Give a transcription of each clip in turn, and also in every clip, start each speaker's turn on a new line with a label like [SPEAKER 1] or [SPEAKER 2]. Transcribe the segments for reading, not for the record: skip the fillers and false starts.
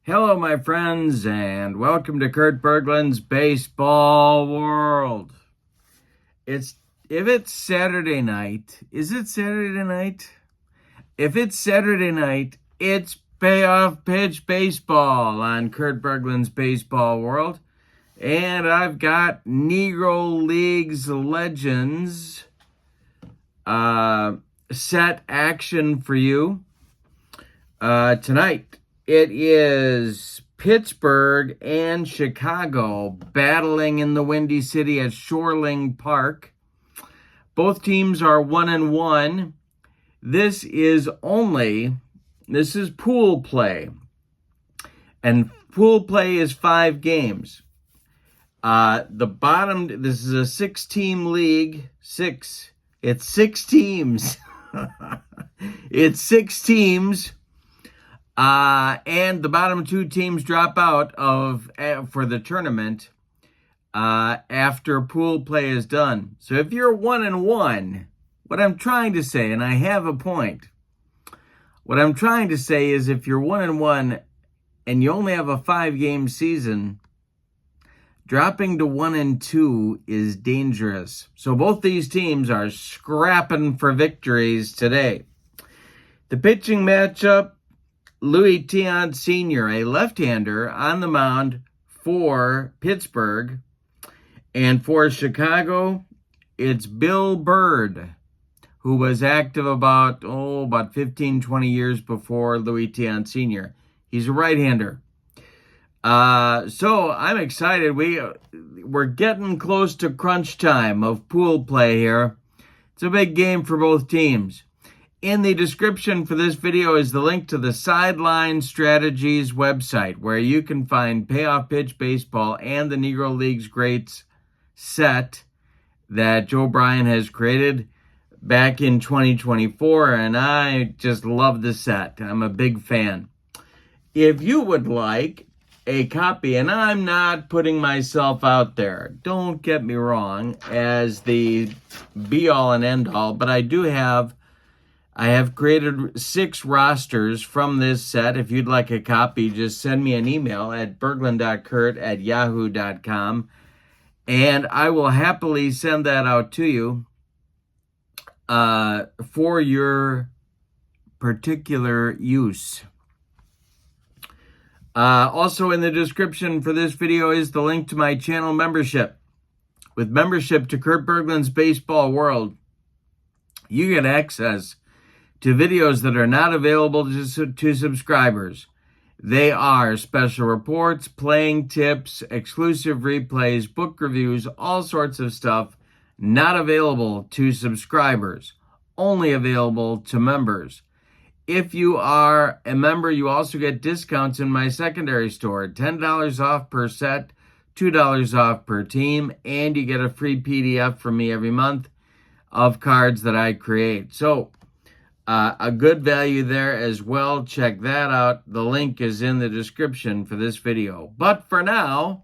[SPEAKER 1] Hello, my friends, and welcome to Kurt Berglund's Baseball World. If it's Saturday night, is it Saturday night? If it's Saturday night, it's Payoff Pitch Baseball on Kurt Berglund's Baseball World. And I've got Negro League's Legends set action for you tonight. It is Pittsburgh and Chicago battling in the Windy City at Shoreling Park. Both teams are 1-1. This is pool play. And pool play is 5 games. This is a 6-team league. It's 6 teams. It's 6 teams. And the bottom 2 teams drop out for the tournament after pool play is done. So if you're 1-1, what I'm trying to say, and I have a point, what I'm trying to say is if you're 1-1 and you only have a 5-game season, dropping to 1-2 is dangerous. So both these teams are scrapping for victories today. The pitching matchup, Louis Tiant Sr., a left-hander on the mound for Pittsburgh. And for Chicago, it's Bill Bird, who was active about 15, 20 years before Louis Tiant Sr. He's a right-hander. So I'm excited. We're getting close to crunch time of pool play here. It's a big game for both teams. In the description for this video is the link to the Sideline Strategies website, where you can find Payoff Pitch Baseball and the Negro League's Greats set that Joe Bryan has created back in 2024, and I just love the set. I'm a big fan. If you would like a copy, and I'm not putting myself out there, don't get me wrong, as the be-all and end-all, but I have created 6 rosters from this set. If you'd like a copy, just send me an email at berglund.kurt@yahoo.com, and I will happily send that out to you for your particular use. Also in the description for this video is the link to my channel membership. With membership to Kurt Berglund's Baseball World, you get access to videos that are not available to subscribers. They are special reports, playing tips, exclusive replays, book reviews, all sorts of stuff not available to subscribers, only available to members. If you are a member, you also get discounts in my secondary store, $10 off per set, $2 off per team, and you get a free PDF from me every month of cards that I create. So, a good value there as well. Check that out. The link is in the description for this video. But for now,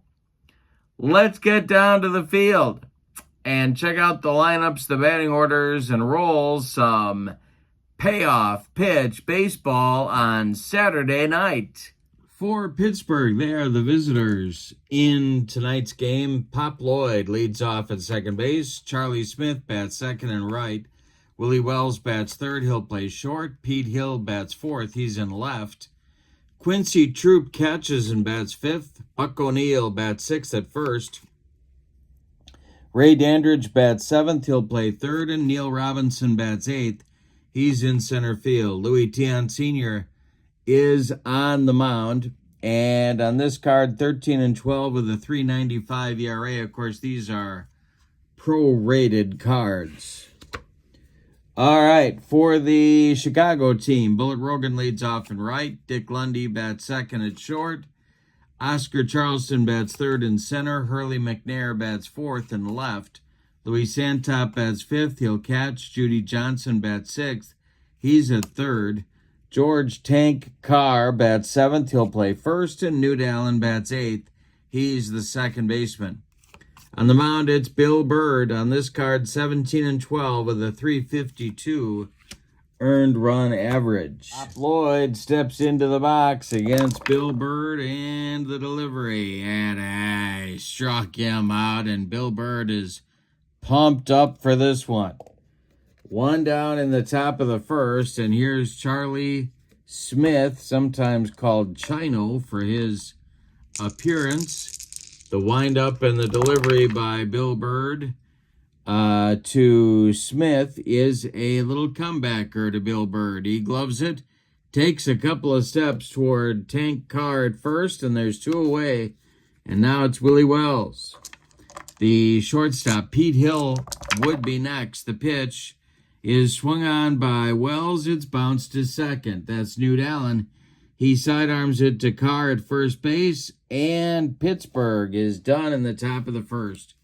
[SPEAKER 1] let's get down to the field and check out the lineups, the batting orders, and roles. Some Payoff Pitch Baseball on Saturday night. For Pittsburgh, they are the visitors in tonight's game. Pop Lloyd leads off at second base. Charlie Smith bats second and right. Willie Wells bats third. He'll play short. Pete Hill bats fourth. He's in left. Quincy Troop catches and bats fifth. Buck O'Neil bats sixth at first. Ray Dandridge bats seventh. He'll play third. And Neil Robinson bats eighth. He's in center field. Louis Tiant Sr. is on the mound. And on this card, 13-12 with a 3.95 ERA. Of course, these are pro-rated cards. All right, for the Chicago team, Bullet Rogan leads off in right. Dick Lundy bats second at short. Oscar Charleston bats third in center. Hurley McNair bats fourth in left. Louis Santop bats fifth. He'll catch. Judy Johnson bats sixth. He's at third. George Tank Carr bats seventh. He'll play first. And Newt Allen bats eighth. He's the second baseman. On the mound, it's Bill Bird. On this card, 17-12 with a 3.52 earned run average. Lloyd steps into the box against Bill Bird and the delivery. And I struck him out, and Bill Bird is pumped up for this one. One down in the top of the first, and here's Charlie Smith, sometimes called Chino, for his appearance. The windup and the delivery by Bill Bird to Smith is a little comebacker to Bill Bird. He gloves it, takes a couple of steps toward Tank Carr at first, and there's two away, and now it's Willie Wells. The shortstop, Pete Hill, would be next. The pitch is swung on by Wells. It's bounced to second. That's Newt Allen. He sidearms it to Carr at first base, and Pittsburgh is done in the top of the first.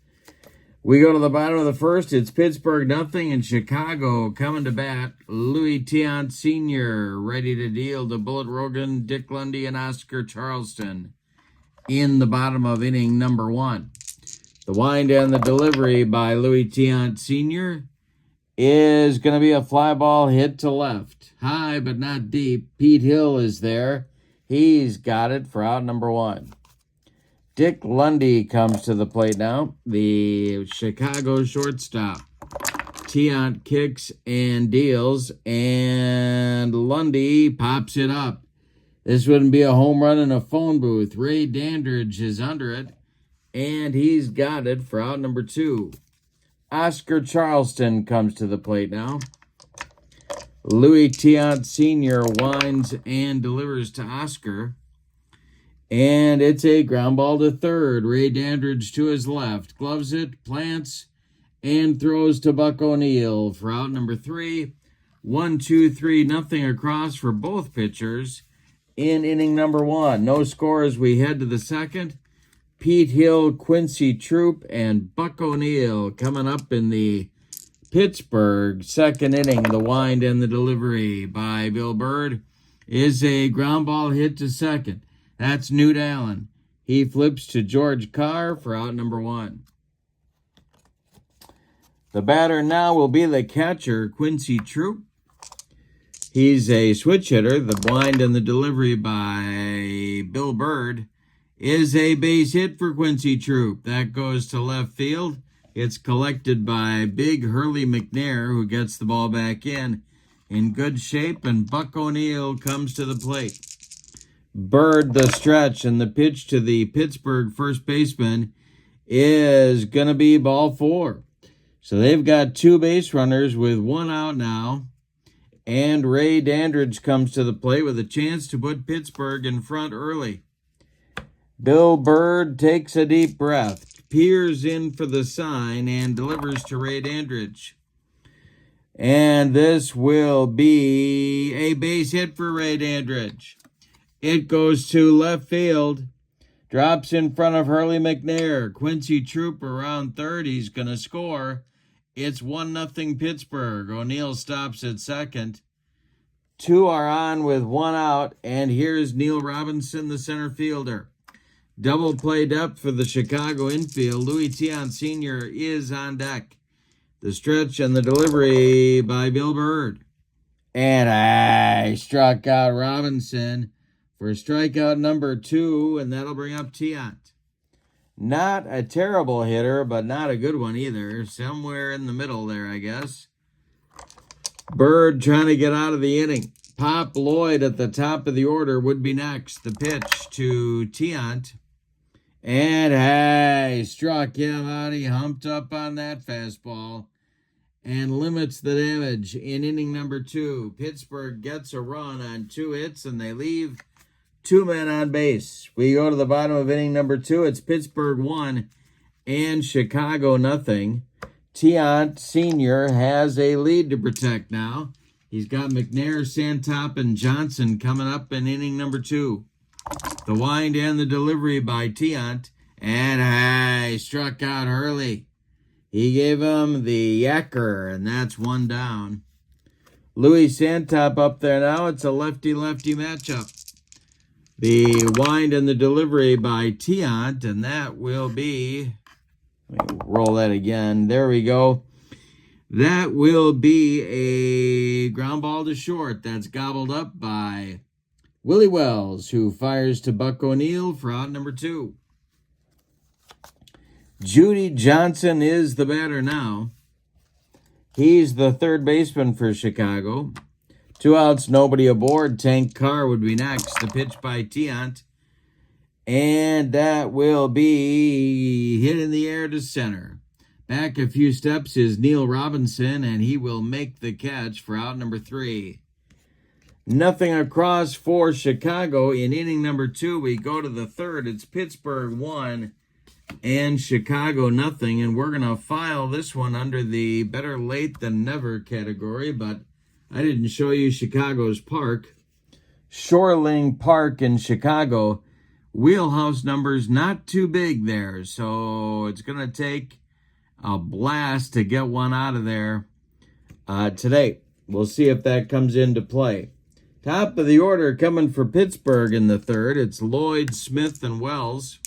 [SPEAKER 1] We go to the bottom of the first. It's Pittsburgh nothing, and Chicago coming to bat. Louis Tiant Sr. ready to deal to Bullet Rogan, Dick Lundy, and Oscar Charleston in the bottom of inning number one. The wind and the delivery by Louis Tiant Sr. is going to be a fly ball hit to left. High but not deep. Pete Hill is there. He's got it for out number one. Dick Lundy comes to the plate now, the Chicago shortstop. Tiant kicks and deals, and Lundy pops it up. This wouldn't be a home run in a phone booth. Ray Dandridge is under it, and he's got it for out number two. Oscar Charleston comes to the plate now. Louis Tiant Sr. winds and delivers to Oscar. And it's a ground ball to third. Ray Dandridge to his left. Gloves it, plants, and throws to Buck O'Neill for out number three. 1-2-3, nothing across for both pitchers in inning number one. No score as we head to the second. Pete Hill, Quincy Troop, and Buck O'Neill coming up in the Pittsburgh second inning. The wind and the delivery by Bill Bird is a ground ball hit to second. That's Newt Allen. He flips to George Carr for out number one. The batter now will be the catcher, Quincy Troop. He's a switch hitter. The wind and the delivery by Bill Bird is a base hit for Quincy Troop. That goes to left field. It's collected by Big Hurley McNair, who gets the ball back in good shape, and Buck O'Neill comes to the plate. Bird the stretch, and the pitch to the Pittsburgh first baseman is going to be ball four. So they've got two base runners with one out now, and Ray Dandridge comes to the plate with a chance to put Pittsburgh in front early. Bill Bird takes a deep breath, peers in for the sign, and delivers to Ray Dandridge. And this will be a base hit for Ray Dandridge. It goes to left field, drops in front of Hurley McNair. Quincy Troop around third. He's going to score. It's 1-0 Pittsburgh. O'Neill stops at second. Two are on with one out, and here's Neil Robinson, the center fielder. Double play depth for the Chicago infield. Louis Tiant Sr. is on deck. The stretch and the delivery by Bill Bird. And I struck out Robinson for strikeout number two, and that'll bring up Tiant. Not a terrible hitter, but not a good one either. Somewhere in the middle there, I guess. Bird trying to get out of the inning. Pop Lloyd at the top of the order would be next. The pitch to Tiant. And hey, struck him out. He humped up on that fastball and limits the damage in inning number two. Pittsburgh gets a run on 2 hits, and they leave 2 men on base. We go to the bottom of inning number 2. It's Pittsburgh 1 and Chicago nothing. Tiant Sr. has a lead to protect now. He's got McNair, Santop, and Johnson coming up in inning number 2. The wind and the delivery by Tiant. And he struck out Hurley. He gave him the yacker, and that's 1 down. Louis Santop up there now. It's a lefty-lefty matchup. The wind and the delivery by Tiant, and that will be... Let me roll that again. There we go. That will be a ground ball to short. That's gobbled up by Willie Wells, who fires to Buck O'Neill for out number 2. Judy Johnson is the batter now. He's the third baseman for Chicago. 2 outs, nobody aboard. Tank Carr would be next. The pitch by Tiant. And that will be hit in the air to center. Back a few steps is Neil Robinson, and he will make the catch for out number 3. Nothing across for Chicago. In inning number 2, we go to the third. It's Pittsburgh 1 and Chicago nothing. And we're going to file this one under the better late than never category, but I didn't show you Chicago's park. Shoreling Park in Chicago. Wheelhouse numbers not too big there, so it's going to take a blast to get one out of there today. We'll see if that comes into play. Top of the order coming for Pittsburgh in the third. It's Lloyd, Smith, and Wells.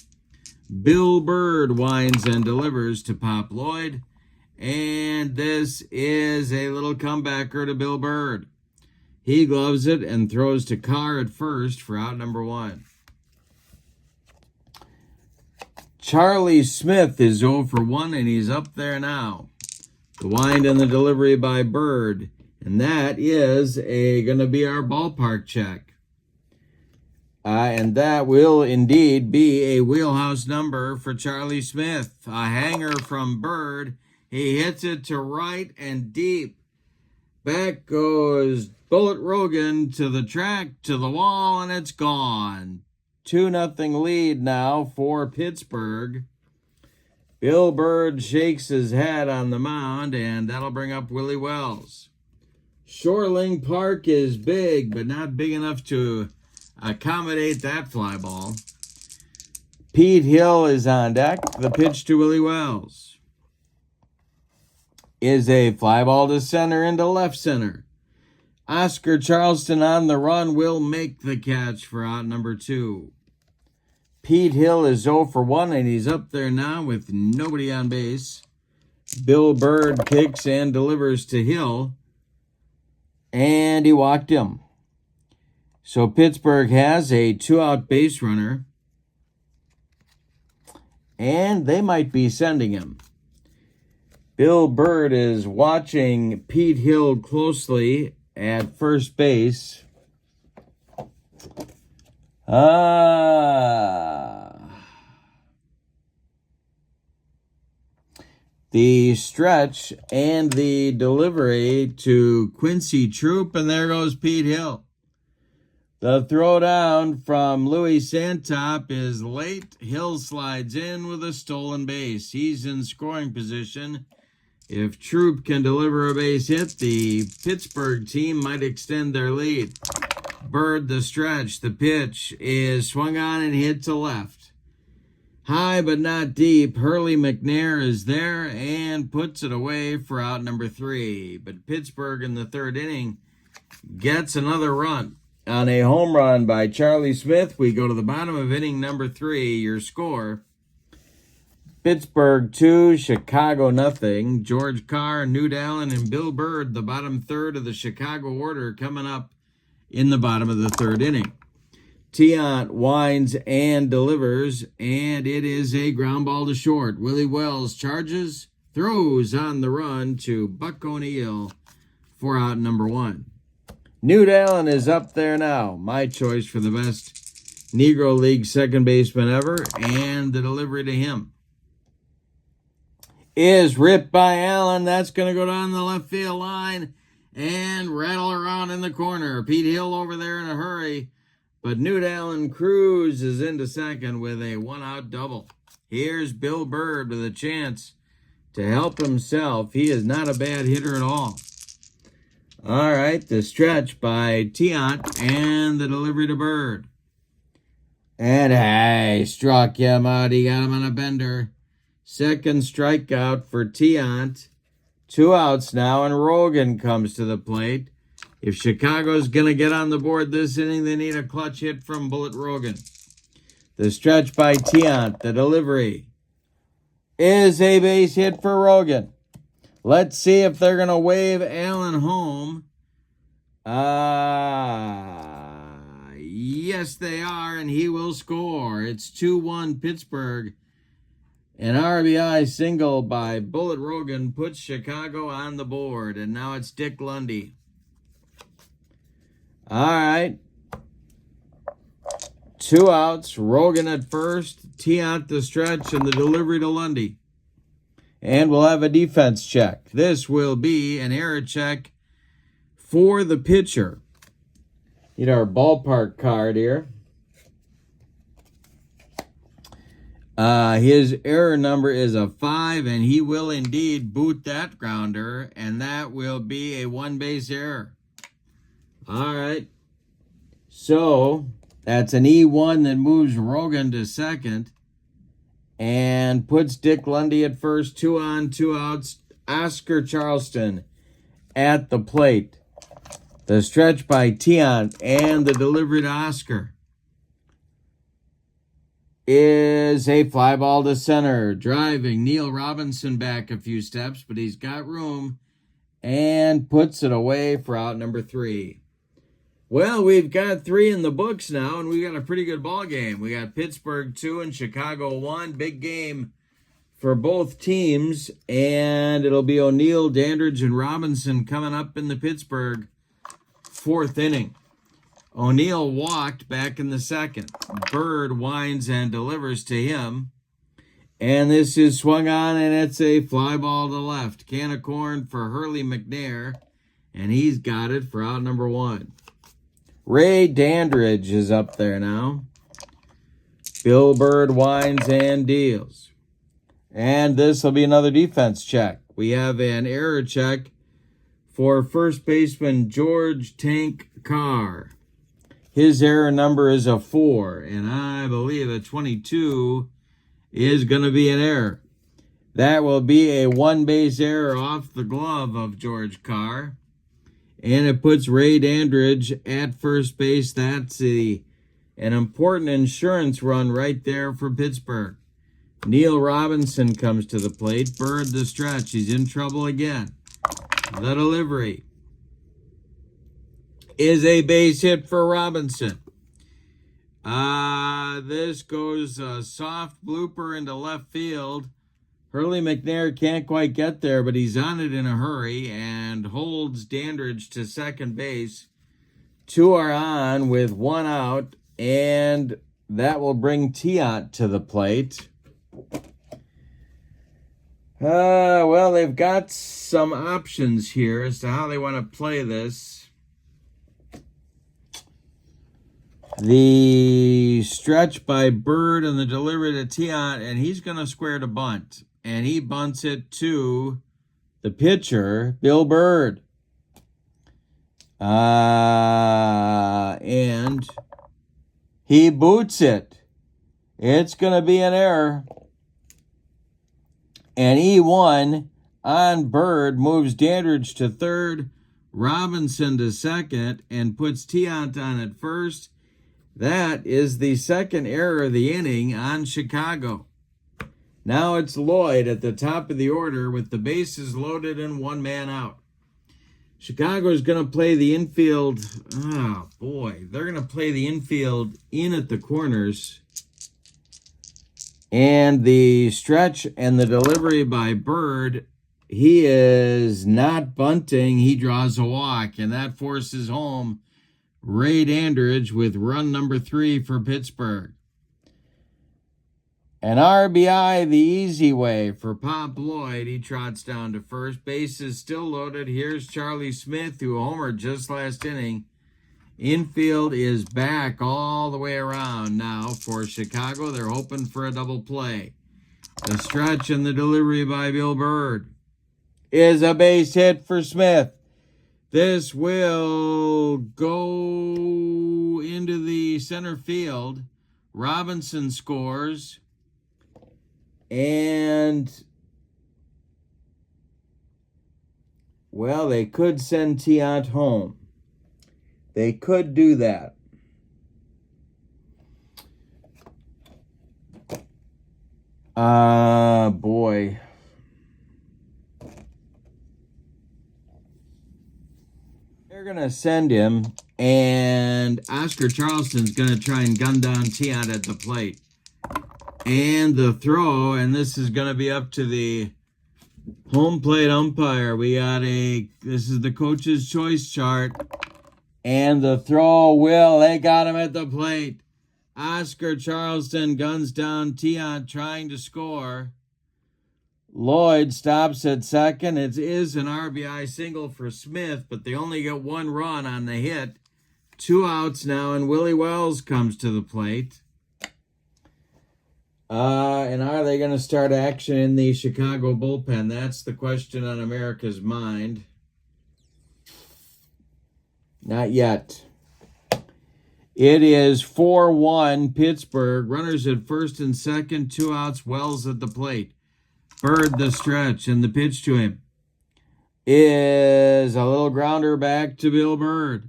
[SPEAKER 1] Bill Bird winds and delivers to Pop Lloyd. And this is a little comebacker to Bill Bird. He gloves it and throws to Carr at first for out number 1. Charlie Smith is 0 for 1, and he's up there now. The wind and the delivery by Bird. And that is going to be our ballpark check. And that will indeed be a wheelhouse number for Charlie Smith. A hanger from Bird. He hits it to right and deep. Back goes Bullet Rogan to the track, to the wall, and it's gone. 2-0 lead now for Pittsburgh. Bill Bird shakes his head on the mound, and that'll bring up Willie Wells. Shoreling Park is big, but not big enough to accommodate that fly ball. Pete Hill is on deck. The pitch to Willie Wells is a fly ball to center into left center. Oscar Charleston on the run will make the catch for out number 2. Pete Hill is 0 for 1, and he's up there now with nobody on base. Bill Bird kicks and delivers to Hill, and he walked him. So Pittsburgh has a 2-out base runner, and they might be sending him. Bill Bird is watching Pete Hill closely at first base. The stretch and the delivery to Quincy Troop, and there goes Pete Hill. The throwdown from Louis Santop is late. Hill slides in with a stolen base. He's in scoring position. If Troop can deliver a base hit, the Pittsburgh team might extend their lead. Bird, the stretch. The pitch is swung on and hit to left. High but not deep. Hurley McNair is there and puts it away for out number 3. But Pittsburgh in the third inning gets another run. On a home run by Charlie Smith, we go to the bottom of inning number 3. Your score: Pittsburgh 2, Chicago nothing. George Carr, Newt Allen, and Bill Bird, the bottom third of the Chicago order, coming up in the bottom of the third inning. Tiant winds and delivers, and it is a ground ball to short. Willie Wells charges, throws on the run to Buck O'Neill for out number 1. Newt Allen is up there now. My choice for the best Negro League second baseman ever, and the delivery to him is ripped by Allen. That's going to go down the left field line and rattle around in the corner. Pete Hill over there in a hurry, but Newt Allen cruises into second with a 1-out double. Here's Bill Bird with a chance to help himself. He is not a bad hitter at all. All right, the stretch by Tiant and the delivery to Bird. And hey, struck him out. He got him on a bender. Second strikeout for Tiant. 2 outs now, and Rogan comes to the plate. If Chicago's going to get on the board this inning, they need a clutch hit from Bullet Rogan. The stretch by Tiant. The delivery is a base hit for Rogan. Let's see if they're going to wave Allen home. Yes, they are, and he will score. It's 2-1 Pittsburgh. An RBI single by Bullet Rogan puts Chicago on the board, and now it's Dick Lundy. All right. 2 outs, Rogan at first, Tiant the stretch, and the delivery to Lundy. And we'll have a defense check. This will be an error check for the pitcher. Need our ballpark card here. His error number is a 5, and he will indeed boot that grounder, and that will be a 1-base error. All right. So that's an E1 that moves Rogan to second and puts Dick Lundy at first. 2 on, 2 outs. Oscar Charleston at the plate. The stretch by Tiant and the delivery to Oscar is a fly ball to center. Driving Neil Robinson back a few steps, but he's got room and puts it away for out number 3. Well, we've got 3 in the books now, and we got a pretty good ball game. We got Pittsburgh 2 and Chicago 1. Big game for both teams, and it'll be O'Neill, Dandridge, and Robinson coming up in the Pittsburgh 4th inning. O'Neill walked back in the 2nd. Bird winds and delivers to him, and this is swung on, and it's a fly ball to left. Can of corn for Hurley McNair, and he's got it for out number 1. Ray Dandridge is up there now. Bill Bird winds and deals. And this will be another defense check. We have an error check for first baseman George Tank Carr. His error number is a 4, and I believe a 22 is going to be an error. That will be a 1-base error off the glove of George Carr. And it puts Ray Dandridge at first base. That's an important insurance run right there for Pittsburgh. Neil Robinson comes to the plate. Bird the stretch. He's in trouble again. The delivery is a base hit for Robinson. This goes a soft blooper into left field. Hurley McNair can't quite get there, but he's on it in a hurry and holds Dandridge to second base. 2 are on with 1 out, and that will bring Tiant to the plate. Well, they've got some options here as to how they want to play this. The stretch by Bird and the delivery to Tiant, and he's going to square to bunt. And he bunts it to the pitcher, Bill Bird. And he boots it. It's going to be an error. And E1 on Bird moves Dandridge to third, Robinson to second, and puts Tiant on at first. That is the 2nd error of the inning on Chicago. Now it's Lloyd at the top of the order with the bases loaded and 1 man out. Chicago's going to play the infield. Oh, boy. They're going to play the infield in at the corners. And the stretch and the delivery by Bird, he is not bunting. He draws a walk, and that forces home Ray Dandridge with run number 3 for Pittsburgh. An RBI the easy way for Pop Lloyd. He trots down to first. Base is still loaded. Here's Charlie Smith, who homered just last inning. Infield is back all the way around now for Chicago. They're hoping for a double play. The stretch and the delivery by Bill Bird is a base hit for Smith. This will go into the center field. Robinson scores. And, well, they could send Tiant home. They could do that. Boy. to send him, and Oscar Charleston's going to try and gun down Tiant at the plate. And the throw, and this is going to be up to the home plate umpire. This is the coach's choice chart. And the throw they got him at the plate. Oscar Charleston guns down Tiant trying to score. Lloyd stops at second. It is an RBI single for Smith, but they only get one run on the hit. 2 outs now, and Willie Wells comes to the plate. And are they going to start action in the Chicago bullpen? That's the question on America's mind. Not yet. It is 4-1 Pittsburgh. Runners at first and second. 2 outs. Wells at the plate. Bird the stretch, and the pitch to him is a little grounder back to Bill Bird.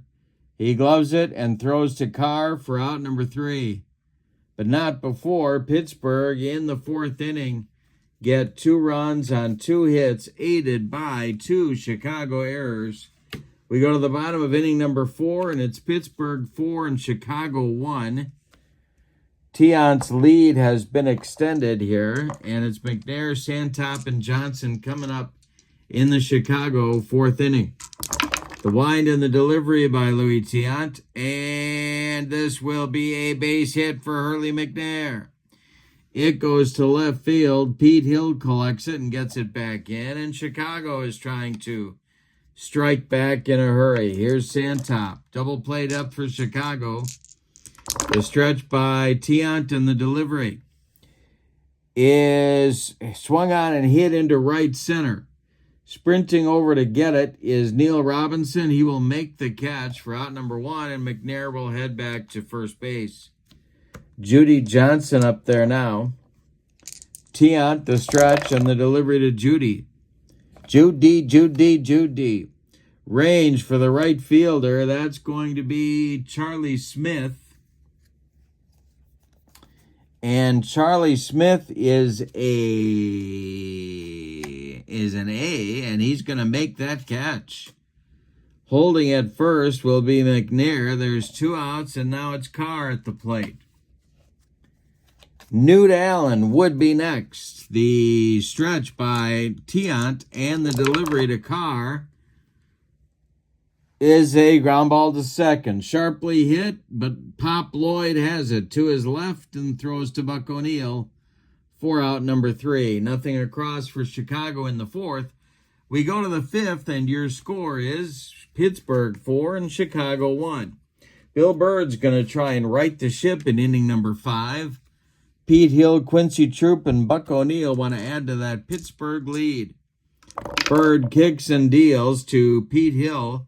[SPEAKER 1] He gloves it and throws to Carr for out number 3. But not before Pittsburgh in the 4th inning get 2 runs on 2 hits, aided by 2 Chicago errors. We go to the bottom of inning number 4, and it's Pittsburgh 4 and Chicago 1. Tiant's lead has been extended here, and it's McNair, Santop, and Johnson coming up in the Chicago 4th inning. The wind and the delivery by Louis Tiant, and this will be a base hit for Hurley McNair. It goes to left field. Pete Hill collects it and gets it back in, and Chicago is trying to strike back in a hurry. Here's Santop. Double played up for Chicago. The stretch by Tiant and the delivery is swung on and hit into right center. Sprinting over to get it is Neil Robinson. He will make the catch for out number 1, and McNair will head back to first base. Judy Johnson up there now. Tiant, the stretch, and the delivery to Judy. Judy. Range for the right fielder. That's going to be Charlie Smith. And Charlie Smith is an A, and he's going to make that catch. Holding at first will be McNair. There's 2 outs, and now it's Carr at the plate. Newt Allen would be next. The stretch by Tiant and the delivery to Carr is a ground ball to second. Sharply hit, but Pop Lloyd has it to his left and throws to Buck O'Neil for out number 3. Nothing across for Chicago in the 4th. We go to the 5th, and your score is Pittsburgh 4 and Chicago 1. Bill Bird's going to try and right the ship in inning number 5. Pete Hill, Quincy Troop, and Buck O'Neil want to add to that Pittsburgh lead. Bird kicks and deals to Pete Hill,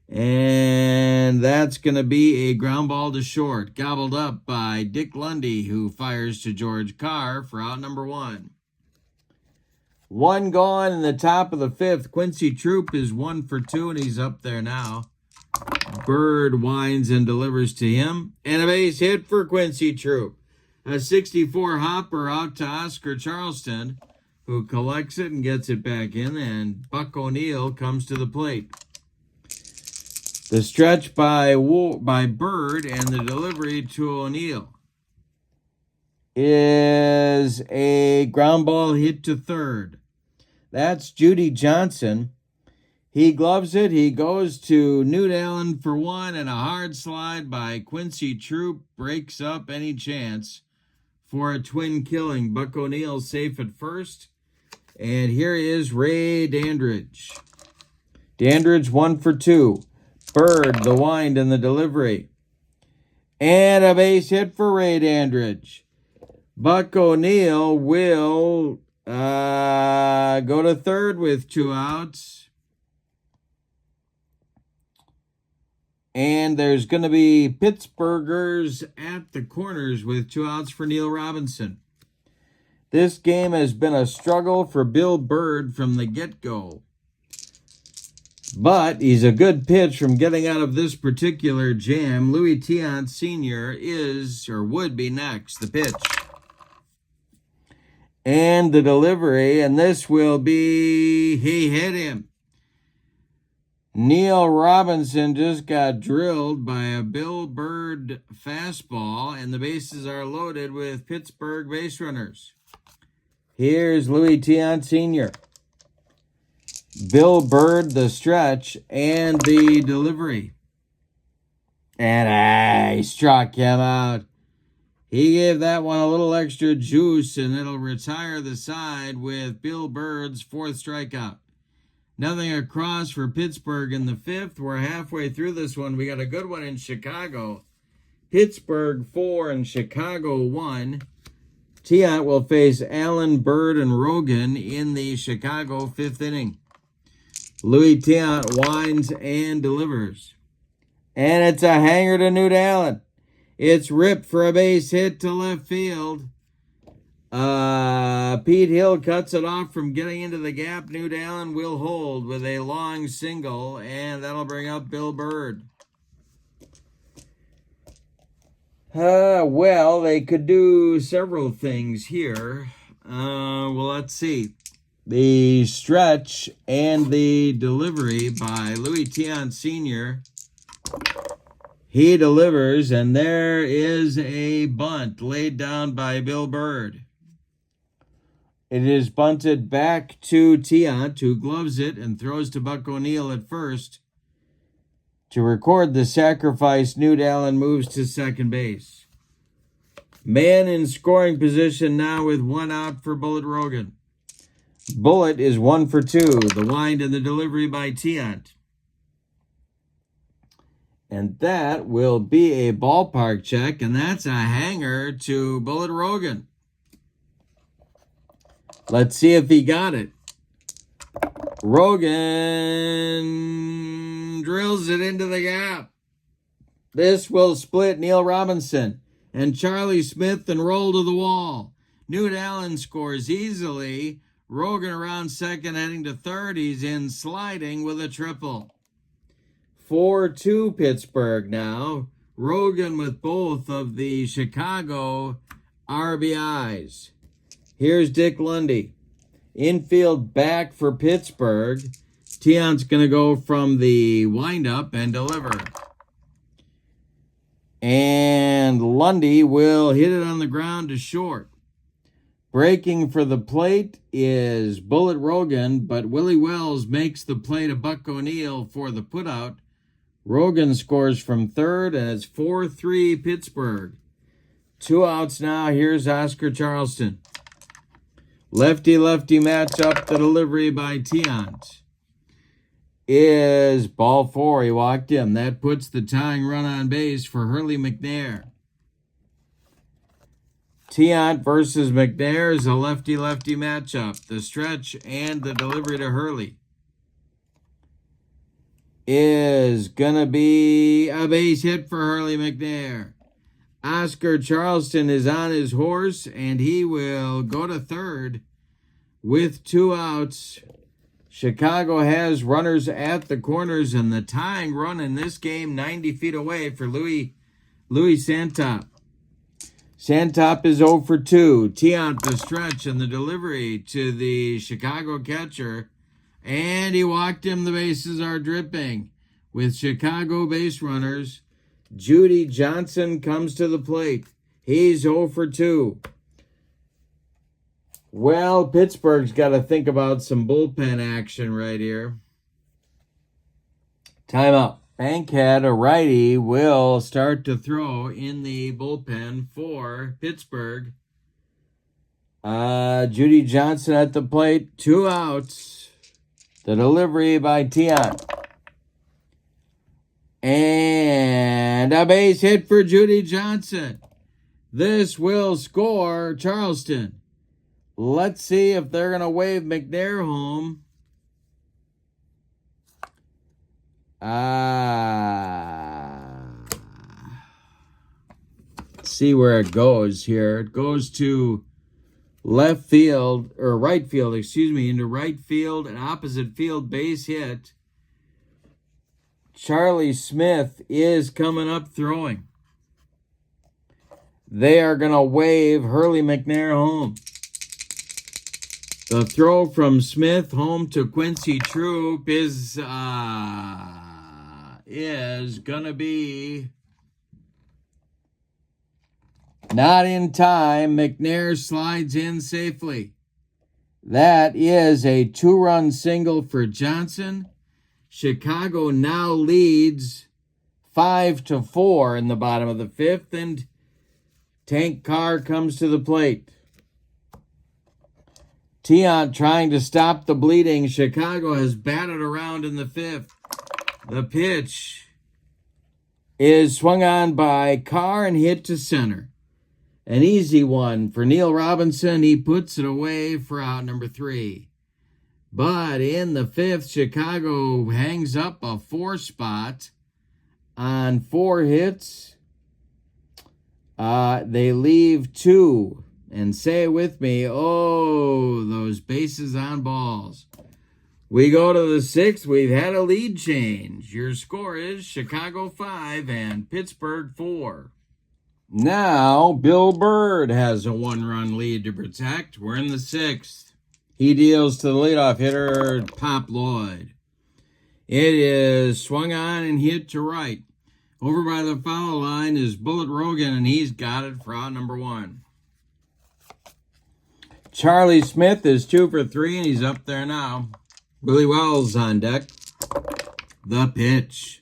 [SPEAKER 1] and that's going to be a ground ball to short, gobbled up by Dick Lundy, who fires to George Carr for out number 1. 1 gone in the top of the 5th. Quincy Troop is 1 for 2, and he's up there now. Bird winds and delivers to him, and a base hit for Quincy Troop. A 64 hopper out to Oscar Charleston, who collects it and gets it back in, and Buck O'Neil comes to the plate. The stretch by Bird and the delivery to O'Neil is a ground ball hit to third. That's Judy Johnson. He gloves it. He goes to Newt Allen for 1, and a hard slide by Quincy Troop breaks up any chance for a twin killing. Buck O'Neil safe at first. And here is Ray Dandridge. Dandridge 1 for 2. Bird, the wind and the delivery. And a base hit for Ray Dandridge. Buck O'Neil will go to third with 2 outs. And there's going to be Pittsburghers at the corners with 2 outs for Neil Robinson. This game has been a struggle for Bill Bird from the get-go. But he's a good pitch from getting out of this particular jam. Louis Tiant Sr. is, or would be next, the pitch. And the delivery, and this will be, he hit him. Neil Robinson just got drilled by a Bill Bird fastball, and the bases are loaded with Pittsburgh base runners. Here's Louis Tiant Sr. Bill Bird, the stretch, and the delivery. And he struck him out. He gave that one a little extra juice, and it'll retire the side with Bill Bird's fourth strikeout. Nothing across for Pittsburgh in the fifth. We're halfway through this one. We got a good one in Chicago. Pittsburgh 4 and Chicago 1. Tiant will face Allen, Bird, and Rogan in the Chicago fifth inning. Louis Tiant winds and delivers. And it's a hanger to Newt Allen. It's ripped for a base hit to left field. Pete Hill cuts it off from getting into the gap. Newt Allen will hold with a long single, and that'll bring up Bill Bird. Well, they could do several things here. Well, let's see. The stretch and the delivery by Louis Tiant Sr. He delivers, and there is a bunt laid down by Bill Bird. It is bunted back to Tiant, who gloves it and throws to Buck O'Neil at first. To record the sacrifice, Newt Allen moves to second base. Man in scoring position now with one out for Bullet Rogan. Bullet is 1 for 2. The wind and the delivery by Tiant. And that will be a ballpark check, and that's a hanger to Bullet Rogan. Let's see if he got it. Rogan drills it into the gap. This will split Neil Robinson and Charlie Smith and roll to the wall. Newt Allen scores easily. Rogan around second, heading to third. He's in sliding with a triple. 4-2 Pittsburgh now. Rogan with both of the Chicago RBIs. Here's Dick Lundy. Infield back for Pittsburgh. Tiant's going to go from the windup and deliver. And Lundy will hit it on the ground to short. Breaking for the plate is Bullet Rogan, but Willie Wells makes the play to Buck O'Neil for the putout. Rogan scores from third, and it's 4-3 Pittsburgh. 2 outs now. Here's Oscar Charleston. Lefty-lefty matchup. The delivery by Tiant is ball 4. He walked him. That puts the tying run on base for Hurley McNair. Tiant versus McNair is a lefty-lefty matchup. The stretch and the delivery to Hurley is going to be a base hit for Hurley McNair. Oscar Charleston is on his horse, and he will go to third with 2 outs. Chicago has runners at the corners, and the tying run in this game 90 feet away for Louis Santop. Santop is 0 for 2. Tiant the stretch and the delivery to the Chicago catcher, and he walked him. The bases are dripping with Chicago base runners. Judy Johnson comes to the plate. He's 0 for 2. Well, Pittsburgh's got to think about some bullpen action right here. Timeout. Bankhead, a righty, will start to throw in the bullpen for Pittsburgh. Judy Johnson at the plate. 2 outs. The delivery by Tiant. And a base hit for Judy Johnson. This will score Charleston. Let's see if they're going to wave McNair home. Let's see where it goes here. It goes to left field, or right field, into right field, an opposite field base hit. Charlie Smith is coming up throwing. They are going to wave Hurley McNair home. The throw from Smith home to Quincy Troop is gonna be not in time. McNair slides in safely. That is a 2-run single for Johnson. Chicago now leads 5-4 in the bottom of the 5th, and Tank Carr comes to the plate. Tiant trying to stop the bleeding. Chicago has batted around in the 5th. The pitch is swung on by Carr and hit to center. An easy one for Neil Robinson. He puts it away for out number 3. But in the 5th, Chicago hangs up a 4 spot on 4 hits. They leave 2. And say it with me, oh, those bases on balls. We go to the 6th. We've had a lead change. Your score is Chicago 5 and Pittsburgh 4. Now, Bill Bird has a 1-run lead to protect. We're in the 6th. He deals to the leadoff hitter, Pop Lloyd. It is swung on and hit to right. Over by the foul line is Bullet Rogan, and he's got it for out number 1. Charlie Smith is 2 for 3, and he's up there now. Willie Wells on deck. The pitch.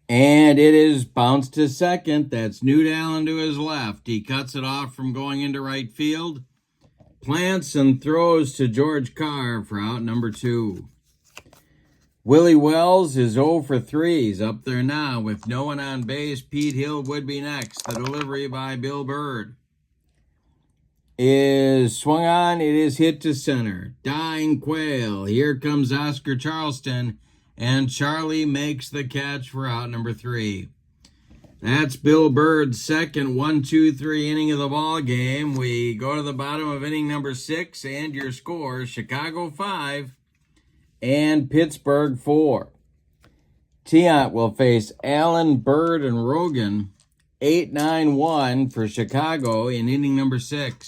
[SPEAKER 1] And it is bounced to second. That's Newt Allen to his left. He cuts it off from going into right field. Plants and throws to George Carr for out number 2. Willie Wells is 0 for 3. He's up there now with no one on base. Pete Hill would be next. The delivery by Bill Bird is swung on. It is hit to center. Dying Quail. Here comes Oscar Charleston, and Charlie makes the catch for out number 3. That's Bill Bird's second 1-2-3 inning of the ball game. We go to the bottom of inning number 6, and your score: Chicago 5 and Pittsburgh 4. Tiant will face Allen, Bird, and Rogan. 8-9-1 for Chicago in inning number 6.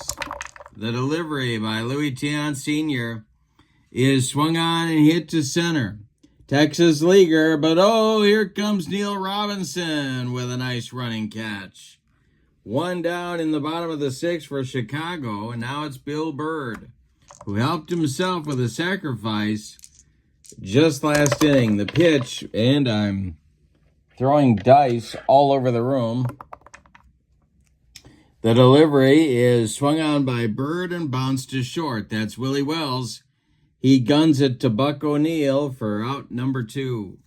[SPEAKER 1] The delivery by Louis Tiant Sr. is swung on and hit to center. Texas leaguer, but oh, here comes Neil Robinson with a nice running catch. 1 down in the bottom of the 6th for Chicago, and now it's Bill Bird, who helped himself with a sacrifice just last inning. The pitch, and I'm throwing dice all over the room. The delivery is swung on by Bird and bounced to short. That's Willie Wells. He guns it to Buck O'Neill for out number 2.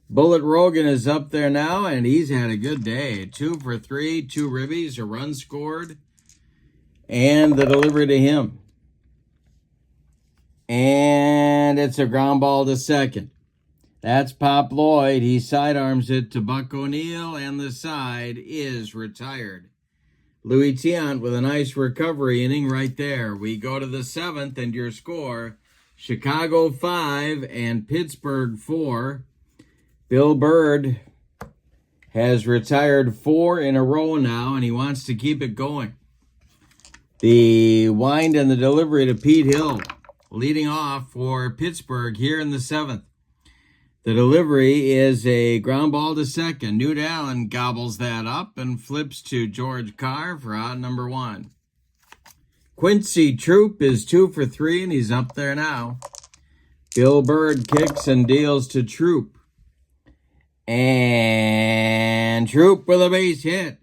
[SPEAKER 1] Bullet Rogan is up there now, and he's had a good day. 2 for 3, 2 ribbies, a run scored, and the delivery to him. And it's a ground ball to second. That's Pop Lloyd. He sidearms it to Buck O'Neill, and the side is retired. Louis Tiant with a nice recovery inning right there. We go to the 7th, and your score: Chicago 5 and Pittsburgh 4. Bill Bird has retired 4 in a row now, and he wants to keep it going. The wind and the delivery to Pete Hill, leading off for Pittsburgh here in the 7th. The delivery is a ground ball to second. Newt Allen gobbles that up and flips to George Carr for out number 1. Quincy Troop is 2 for 3, and he's up there now. Bill Bird kicks and deals to Troop. And Troop with a base hit.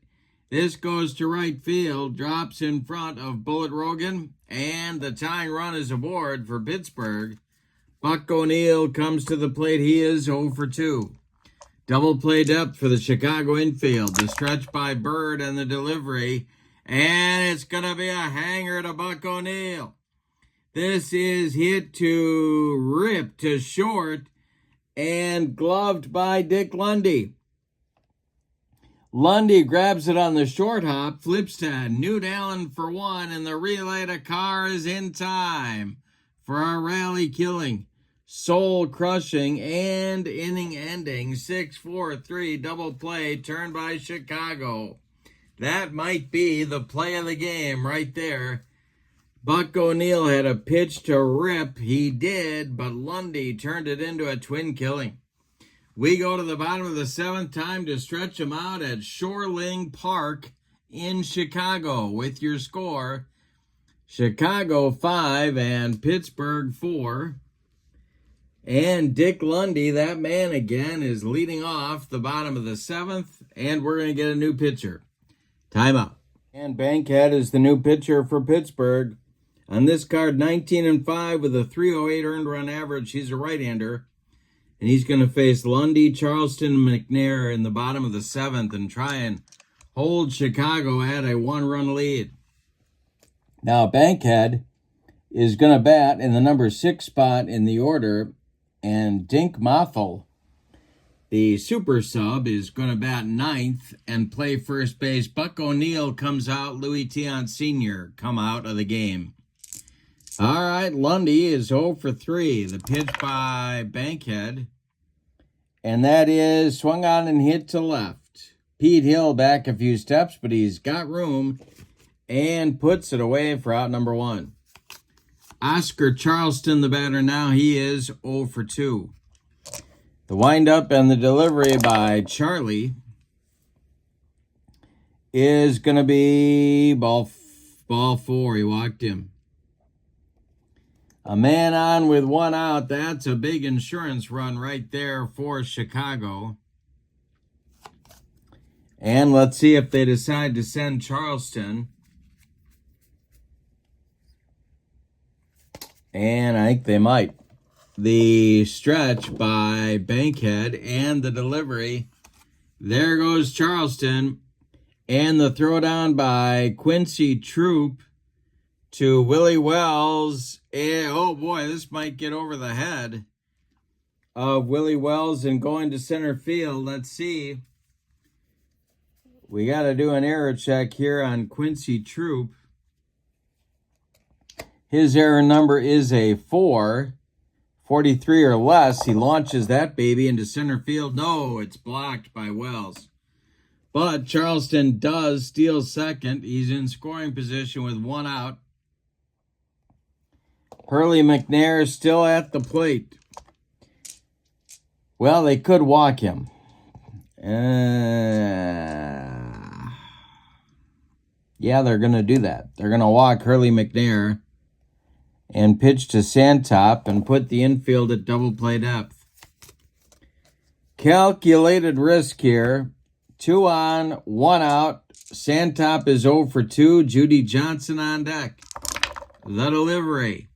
[SPEAKER 1] This goes to right field, drops in front of Bullet Rogan, and the tying run is aboard for Pittsburgh. Buck O'Neill comes to the plate. He is 0 for 2. Double play depth for the Chicago infield. The stretch by Bird and the delivery. And it's going to be a hanger to Buck O'Neill. This is hit to rip to short and gloved by Dick Lundy. Lundy grabs it on the short hop, flips to Newt Allen for 1, and the relay to Carr is in time for our rally killing, soul-crushing, and inning-ending 6-4-3 double play turned by Chicago. That might be the play of the game right there. Buck O'Neill had a pitch to rip. He did, but Lundy turned it into a twin killing. We go to the bottom of the 7th, time to stretch them out at Shoreling Park in Chicago with your score. Chicago 5 and Pittsburgh 4. And Dick Lundy, that man again, is leading off the bottom of the 7th, and we're going to get a new pitcher. Timeout. And Bankhead is the new pitcher for Pittsburgh. On this card, 19-5 with a 308 earned run average. He's a right-hander. And he's going to face Lundy, Charleston, McNair in the bottom of the 7th and try and hold Chicago at a 1-run lead. Now, Bankhead is going to bat in the number 6 spot in the order. And Dink Mothel, the super sub, is going to bat 9th and play first base. Buck O'Neill comes out. Louis Tion Sr. come out of the game. All right, Lundy is 0 for 3. The pitch by Bankhead. And that is swung on and hit to left. Pete Hill back a few steps, but he's got room and puts it away for out number 1. Oscar Charleston, the batter now, he is 0 for 2. The windup and the delivery by Charlie is going to be ball 4. He walked him. A man on with 1 out. That's a big insurance run right there for Chicago. And let's see if they decide to send Charleston. And I think they might. The stretch by Bankhead and the delivery. There goes Charleston. And the throwdown by Quincy Troop to Willie Wells. Oh boy, this might get over the head of Willie Wells and going to center field. Let's see. We got to do an error check here on Quincy Troop. His error number is a 4, 43 or less. He launches that baby into center field. No, it's blocked by Wells. But Charleston does steal second. He's in scoring position with 1 out. Hurley McNair is still at the plate. Well, they could walk him. Yeah, they're going to do that. They're going to walk Hurley McNair and pitch to Santop and put the infield at double play depth. Calculated risk here. 2 on, 1 out. Santop is 0 for 2. Judy Johnson on deck. The delivery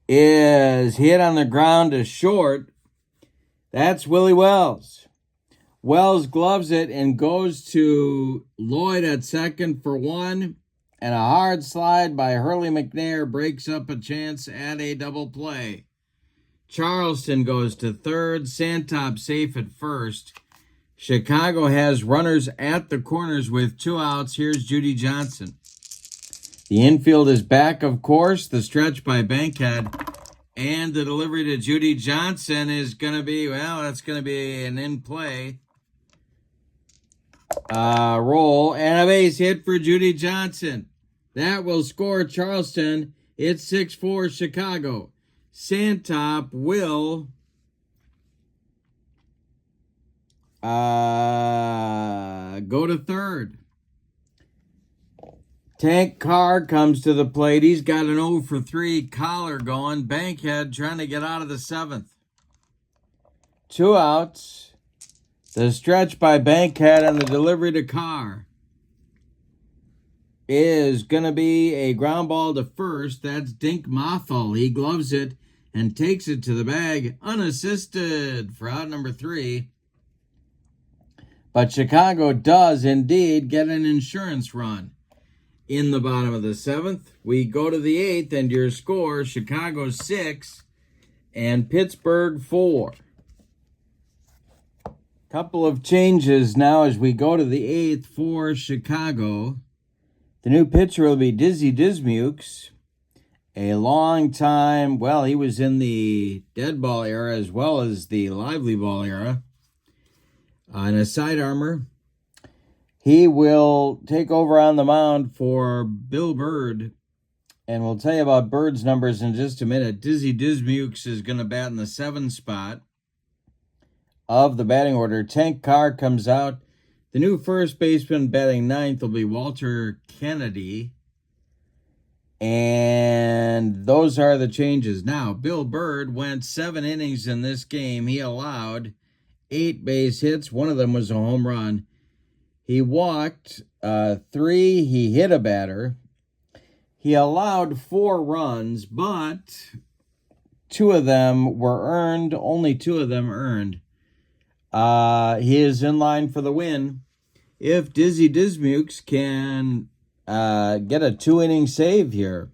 [SPEAKER 1] is hit on the ground to short. That's Willie Wells. Wells gloves it and goes to Lloyd at second for 1. And a hard slide by Hurley McNair breaks up a chance at a double play. Charleston goes to third. Santop safe at first. Chicago has runners at the corners with 2 outs. Here's Judy Johnson. The infield is back, of course. The stretch by Bankhead. And the delivery to Judy Johnson is going to be, well, that's going to be an in-play roll. And a base hit for Judy Johnson. That will score Charleston. It's 6-4 Chicago. Santop will go to third. Tank Carr comes to the plate. He's got an 0 for 3 collar going. Bankhead trying to get out of the 7th. 2 outs. The stretch by Bankhead and the delivery to Carr is going to be a ground ball to first. That's Dink Mothel. He gloves it and takes it to the bag unassisted for out number 3. But Chicago does indeed get an insurance run. In the bottom of the 7th, we go to the 8th, and your score, Chicago 6 and Pittsburgh 4. Couple of changes now as we go to the 8th for Chicago. The new pitcher will be Dizzy Dismukes, a long time, well, he was in the dead ball era as well as the lively ball era, in a side armor. He will take over on the mound for Bill Bird. And we'll tell you about Bird's numbers in just a minute. Dizzy Dismukes is going to bat in the 7th spot of the batting order. Tank Carr comes out. The new first baseman batting 9th will be Walter Kennedy. And those are the changes. Now, Bill Bird went 7 innings in this game. He allowed 8 base hits. One of them was a home run. He walked 3. He hit a batter. He allowed 4 runs, but 2 of them were earned. Only 2 of them earned. He is in line for the win. If Dizzy Dismukes can get a 2-inning save here.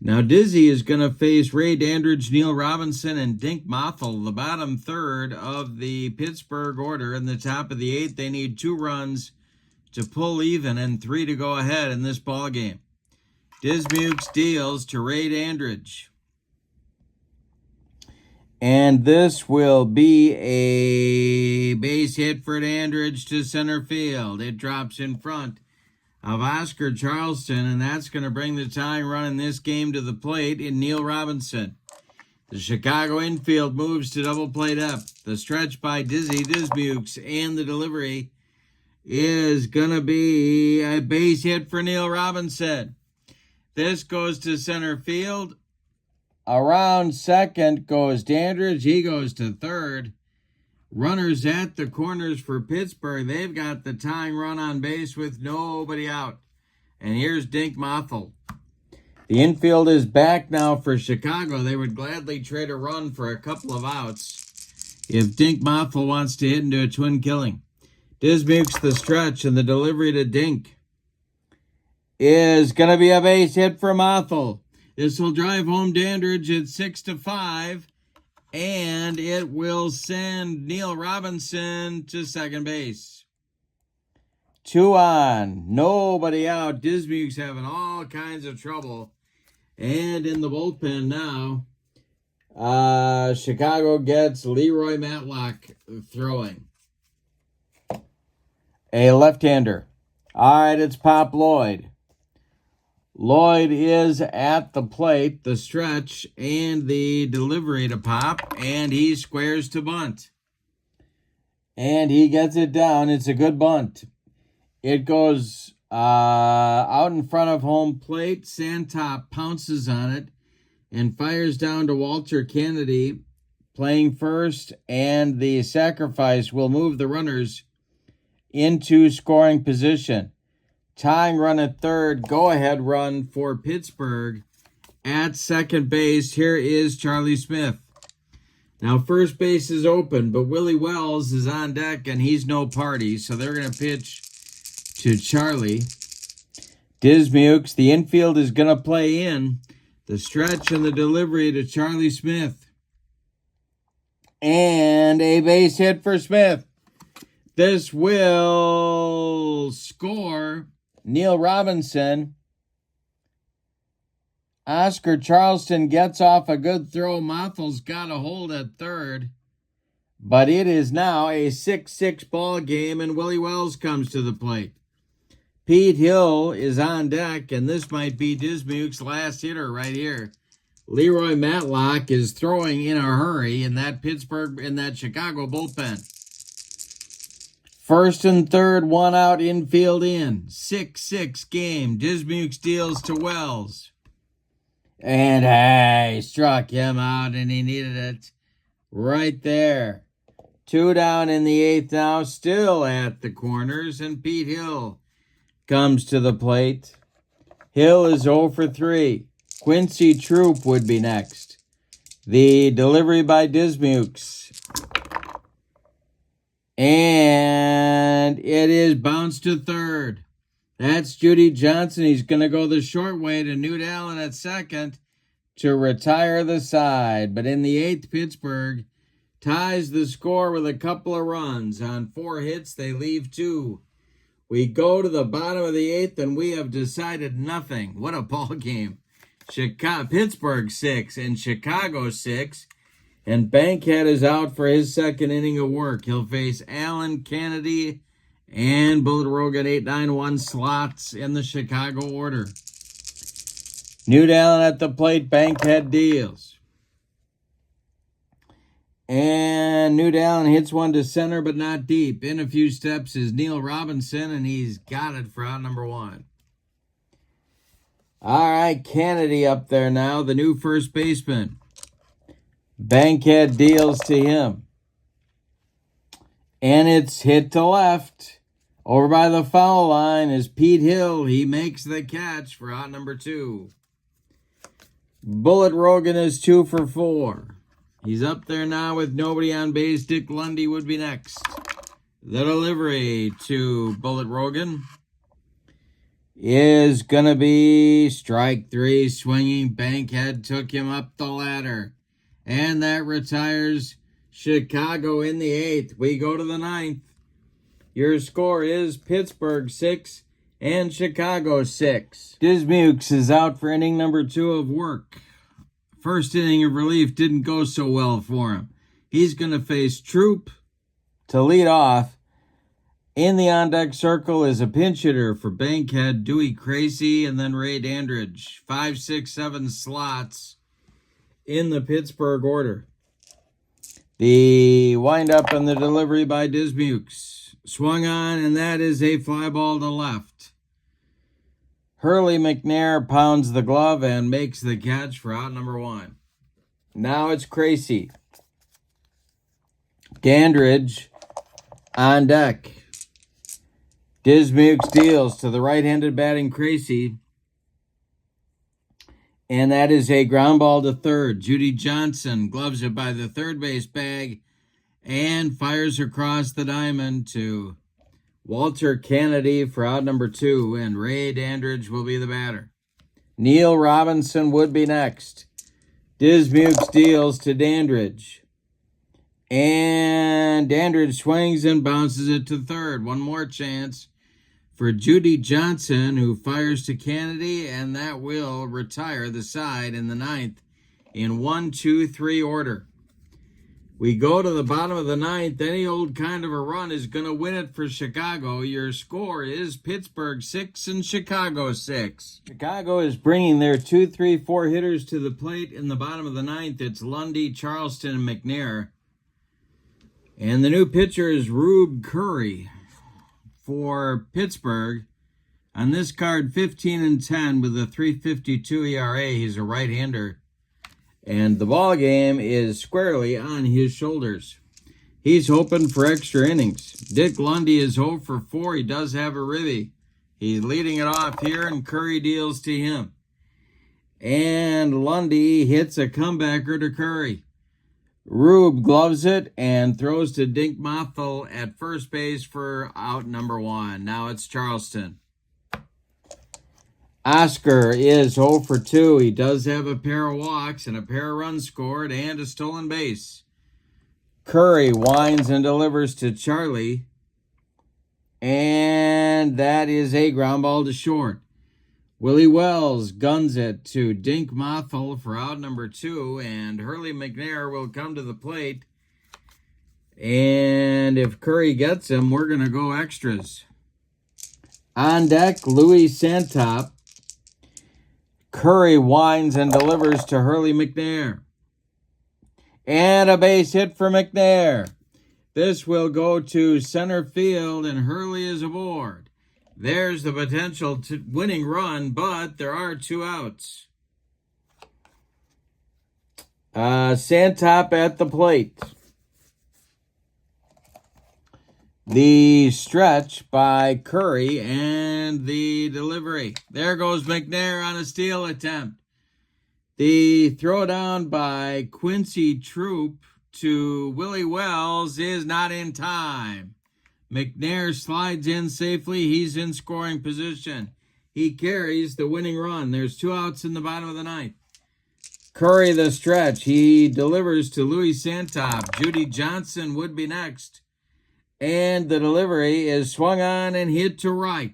[SPEAKER 1] Now, Dizzy is going to face Ray Dandridge, Neil Robinson, and Dink Mothel, the bottom third of the Pittsburgh order. In the top of the 8th, they need 2 runs to pull even and 3 to go ahead in this ball game. Dismukes deals to Ray Dandridge. And this will be a base hit for Dandridge to center field. It drops in front of Oscar Charleston, and that's going to bring the tying run in this game to the plate in Neil Robinson. The Chicago infield moves to double play depth. The stretch by Dizzy Dismukes, and the delivery is going to be a base hit for Neil Robinson. This goes to center field. Around second goes Dandridge. He goes to third. Runners at the corners for Pittsburgh. They've got the tying run on base with nobody out. And here's Dink Mothel. The infield is back now for Chicago. They would gladly trade a run for a couple of outs if Dink Mothel wants to hit into a twin killing. Dismukes the stretch, and the delivery to Dink is going to be a base hit for Mothel. This will drive home Dandridge at 6-5. And it will send Neil Robinson to second base. 2 on, nobody out. Dismukes having all kinds of trouble. And in the bullpen now, Chicago gets Leroy Matlock throwing. A left-hander. All right, it's Pop Lloyd. Lloyd is at the plate, the stretch, and the delivery to Pop, and he squares to bunt. And he gets it down. It's a good bunt. It goes out in front of home plate. Santop pounces on it and fires down to Walter Kennedy, playing first, and the sacrifice will move the runners into scoring position. Tying run at third, go-ahead run for Pittsburgh at second base. Here is Charlie Smith. Now, first base is open, but Willie Wells is on deck, and he's no party, so they're going to pitch to Charlie. Dismukes, the infield is going to play in. The stretch and the delivery to Charlie Smith. And a base hit for Smith. This will score Neil Robinson. Oscar Charleston gets off a good throw. Mothel's got a hold at third. But it is now a 6-6 ball game, and Willie Wells comes to the plate. Pete Hill is on deck, and this might be Dismukes' last hitter right here. Leroy Matlock is throwing in a hurry in that Chicago bullpen. First and third, 1 out, infield in. 6-6 game. Dismukes deals to Wells. And he struck him out, and he needed it right there. 2 down in the 8th now, still at the corners, and Pete Hill comes to the plate. Hill is 0 for 3. Quincy Troop would be next. The delivery by Dismukes. And it is bounced to third. That's Judy Johnson. He's going to go the short way to Newt Allen at second to retire the side. But in the 8th, Pittsburgh ties the score with a couple of runs. On 4 hits, they leave 2. We go to the bottom of the 8th, and we have decided nothing. What a ball game. Pittsburgh 6 and Chicago 6. And Bankhead is out for his second inning of work. He'll face Allen, Kennedy, And Bullet Rogan 891 slots in the Chicago order. New Dallin at the plate, Bankhead deals. And New Dallin hits one to center, but not deep. In a few steps is Neil Robinson, and he's got it for out number 1. All right, Kennedy up there now, the new first baseman. Bankhead deals to him. And it's hit to left. Over by the foul line is Pete Hill. He makes the catch for out number 2. Bullet Rogan is 2 for 4. He's up there now with nobody on base. Dick Lundy would be next. The delivery to Bullet Rogan is going to be strike 3. Swinging Bankhead took him up the ladder. And that retires Chicago in the 8th. We go to the 9th. Your score is Pittsburgh 6 and Chicago 6. Dismukes is out for inning number 2 of work. First inning of relief didn't go so well for him. He's going to face Troop to lead off. In the on-deck circle is a pinch hitter for Bankhead, Dewey Crazy, and then Ray Dandridge. 5, 6, 7 slots in the Pittsburgh order. The wind-up and the delivery by Dismukes. Swung on, and that is a fly ball to left. Hurley McNair pounds the glove and makes the catch for out number 1. Now it's Crazy. Dandridge on deck. Dismukes deals to the right-handed batting Crazy. And that is a ground ball to third. Judy Johnson gloves it by the third base bag and fires across the diamond to Walter Kennedy for out number 2, and Ray Dandridge will be the batter. Neil Robinson would be next. Dismukes deals to Dandridge. And Dandridge swings and bounces it to third. One more chance for Judy Johnson, who fires to Kennedy, and that will retire the side in the 9th in 1, 2, 3 order. We go to the bottom of the 9th. Any old kind of a run is going to win it for Chicago. Your score is Pittsburgh 6 and Chicago 6. Chicago is bringing their 2, 3, 4 hitters to the plate in the bottom of the 9th. It's Lundy, Charleston, and McNair. And the new pitcher is Rube Curry for Pittsburgh. On this card, 15 and 10 with a 3.52 ERA. He's a right-hander. And the ball game is squarely on his shoulders. He's hoping for extra innings. Dick Lundy is 0 for 4. He does have a ribby. He's leading it off here, and Curry deals to him. And Lundy hits a comebacker to Curry. Rube gloves it and throws to Dink Mothel at first base for out number 1. Now it's Charleston. Oscar is 0 for 2. He does have a pair of walks and a pair of runs scored and a stolen base. Curry winds and delivers to Charlie. And that is a ground ball to short. Willie Wells guns it to Dink Mothel for out number 2. And Hurley McNair will come to the plate. And if Curry gets him, we're going to go extras. On deck, Louis Santop. Curry winds and delivers to Hurley McNair. And a base hit for McNair. This will go to center field, and Hurley is aboard. There's the potential winning run, but there are 2 outs. Santop at the plate. The stretch by Curry and the delivery. There goes McNair on a steal attempt. The throwdown by Quincy Troop to Willie Wells is not in time. McNair slides in safely. He's in scoring position. He carries the winning run. There's 2 outs in the bottom of the 9th. Curry the stretch. He delivers to Louis Santop. Judy Johnson would be next. And the delivery is swung on and hit to right.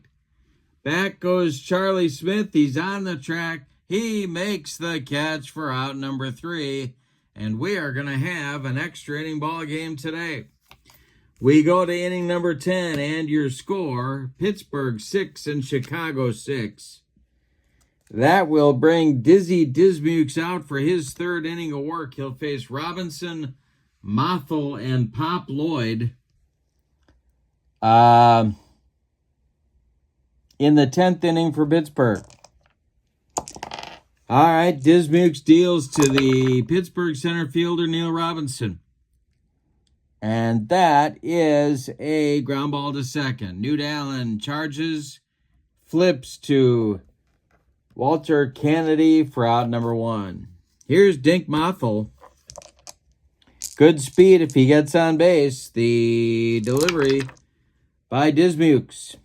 [SPEAKER 1] Back goes Charlie Smith. He's on the track. He makes the catch for out number 3. And we are going to have an extra inning ball game today. We go to inning number 10, and your score, Pittsburgh 6 and Chicago 6. That will bring Dizzy Dismukes out for his third inning of work. He'll face Robinson, Mothel, and Pop Lloyd in the 10th inning for Pittsburgh. All right, Dismukes deals to the Pittsburgh center fielder, Neil Robinson. And that is a ground ball to second. Newt Allen charges, flips to Walter Kennedy for out number 1. Here's Dink Mothel. Good speed if he gets on base. The delivery by Dismukes.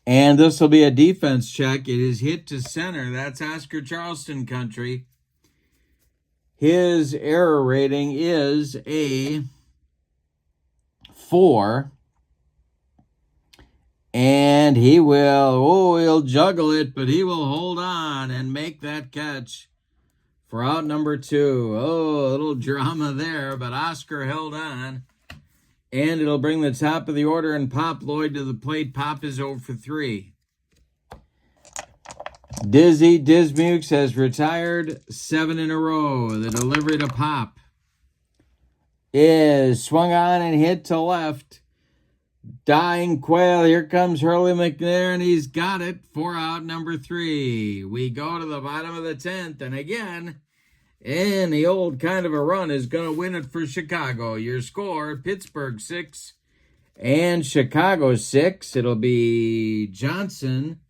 [SPEAKER 1] And this will be a defense check. It is hit to center. That's Oscar Charleston country. His error rating is a 4. And he will, he'll juggle it, but he will hold on and make that catch for out number 2. Oh, a little drama there, but Oscar held on. And it'll bring the top of the order and Pop Lloyd to the plate. Pop is 0 for 3. Dizzy Dismukes has retired 7 in a row. The delivery to Pop is swung on and hit to left. Dying Quail. Here comes Hurley McNair, and he's got it for out number 3. We go to the bottom of the 10th, and again, any old kind of a run is going to win it for Chicago. Your score, Pittsburgh 6 and Chicago 6. It'll be Johnson,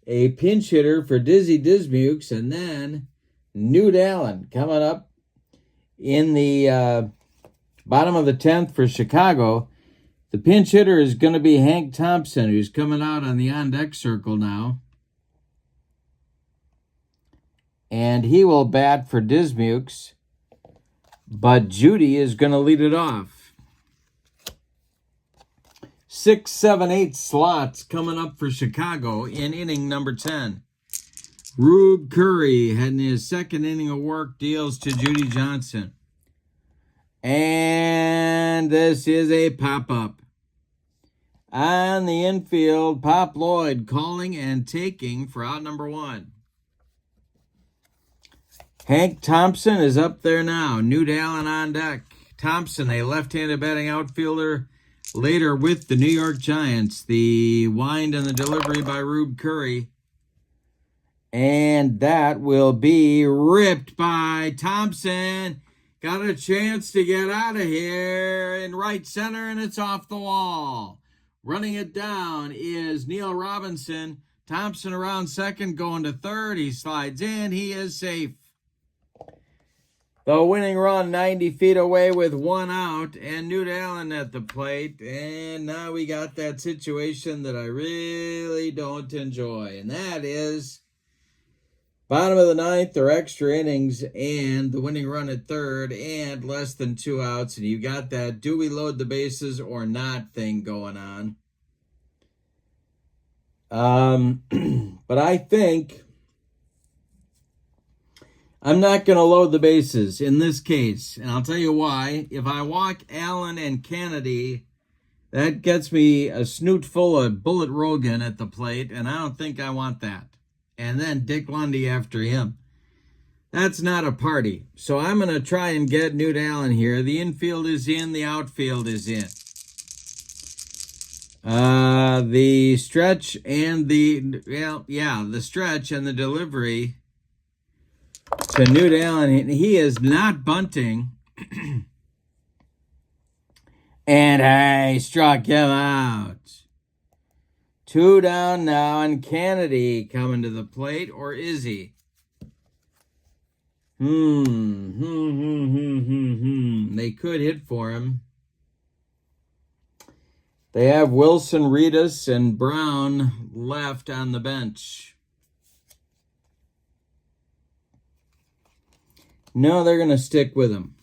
[SPEAKER 1] a pinch hitter for Dizzy Dismukes, and then Newt Allen coming up in the bottom of the 10th for Chicago. The pinch hitter is going to be Hank Thompson, who's coming out on the on-deck circle now. And he will bat for Dismukes, but Judy is going to lead it off. 6, 7, 8 slots coming up for Chicago in inning number 10. Rube Curry had in his second inning of work deals to Judy Johnson. And this is a pop-up. On the infield, Pop Lloyd calling and taking for out number 1. Hank Thompson is up there now. Newt Allen on deck. Thompson, a left-handed batting outfielder, later with the New York Giants. The wind and the delivery by Rube Curry. And that will be ripped by Thompson. Got a chance to get out of here in right center, and it's off the wall. Running it down is Neil Robinson. Thompson around second, going to third. He slides in. He is safe. The winning run 90 feet away with 1 out, and Newt Allen at the plate. And now we got that situation that I really don't enjoy, and that is bottom of the 9th or extra innings and the winning run at third and less than 2 outs. And you got that do we load the bases or not thing going on. But I think I'm not going to load the bases in this case. And I'll tell you why. If I walk Allen and Kennedy, that gets me a snoot full of Bullet Rogan at the plate, and I don't think I want that. And then Dick Lundy after him. That's not a party. So I'm going to try and get Newt Allen here. The infield is in. The outfield is in. The stretch and the stretch and the delivery to Newt Allen. He is not bunting. And I struck him out. 2 down now, and Kennedy coming to the plate, or is he? They could hit for him. They have Wilson, Reedus, and Brown left on the bench. No, they're going to stick with him.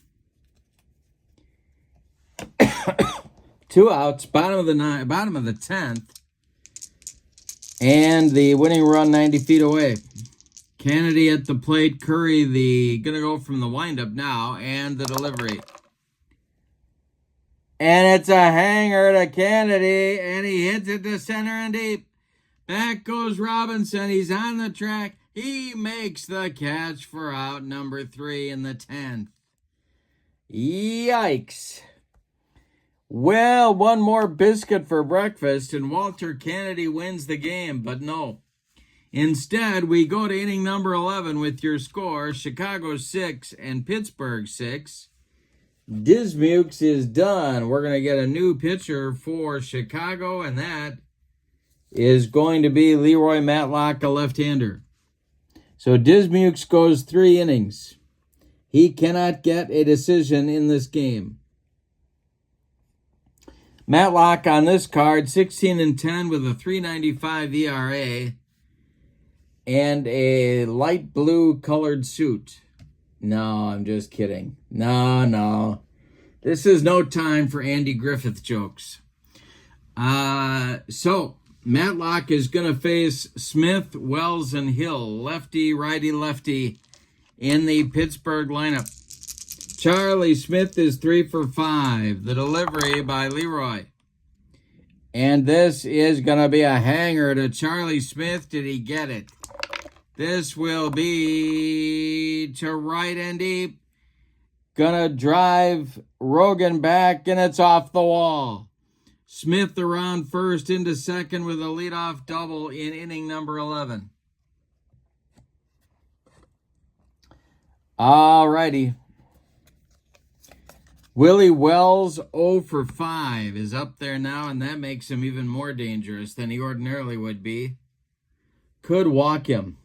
[SPEAKER 1] 2 outs, bottom of the 10th. And the winning run 90 feet away. Kennedy at the plate. Curry, going to go from the windup now, and the delivery. And it's a hanger to Kennedy, and he hits it to center and deep. Back goes Robinson. He's on the track. He makes the catch for out number 3 in the 10th. Yikes. Well, one more biscuit for breakfast, and Walter Kennedy wins the game, but no. Instead, we go to inning number 11 with your score, Chicago 6 and Pittsburgh 6. Dismukes is done. We're going to get a new pitcher for Chicago, and that is going to be Leroy Matlock, a left-hander. So Dismukes goes 3 innings. He cannot get a decision in this game. Matlock on this card, 16-10 with a 3.95 ERA and a light blue colored suit. No, I'm just kidding. No. This is no time for Andy Griffith jokes. So Matlock is going to face Smith, Wells, and Hill, lefty, righty, lefty, in the Pittsburgh lineup. Charlie Smith is 3 for 5. The delivery by Leroy. And this is going to be a hanger to Charlie Smith. Did he get it? This will be to right and deep. Gonna drive Rogan back, and it's off the wall. Smith around first into second with a leadoff double in inning number 11. All righty. Willie Wells, 0 for 5, is up there now, and that makes him even more dangerous than he ordinarily would be. Could walk him.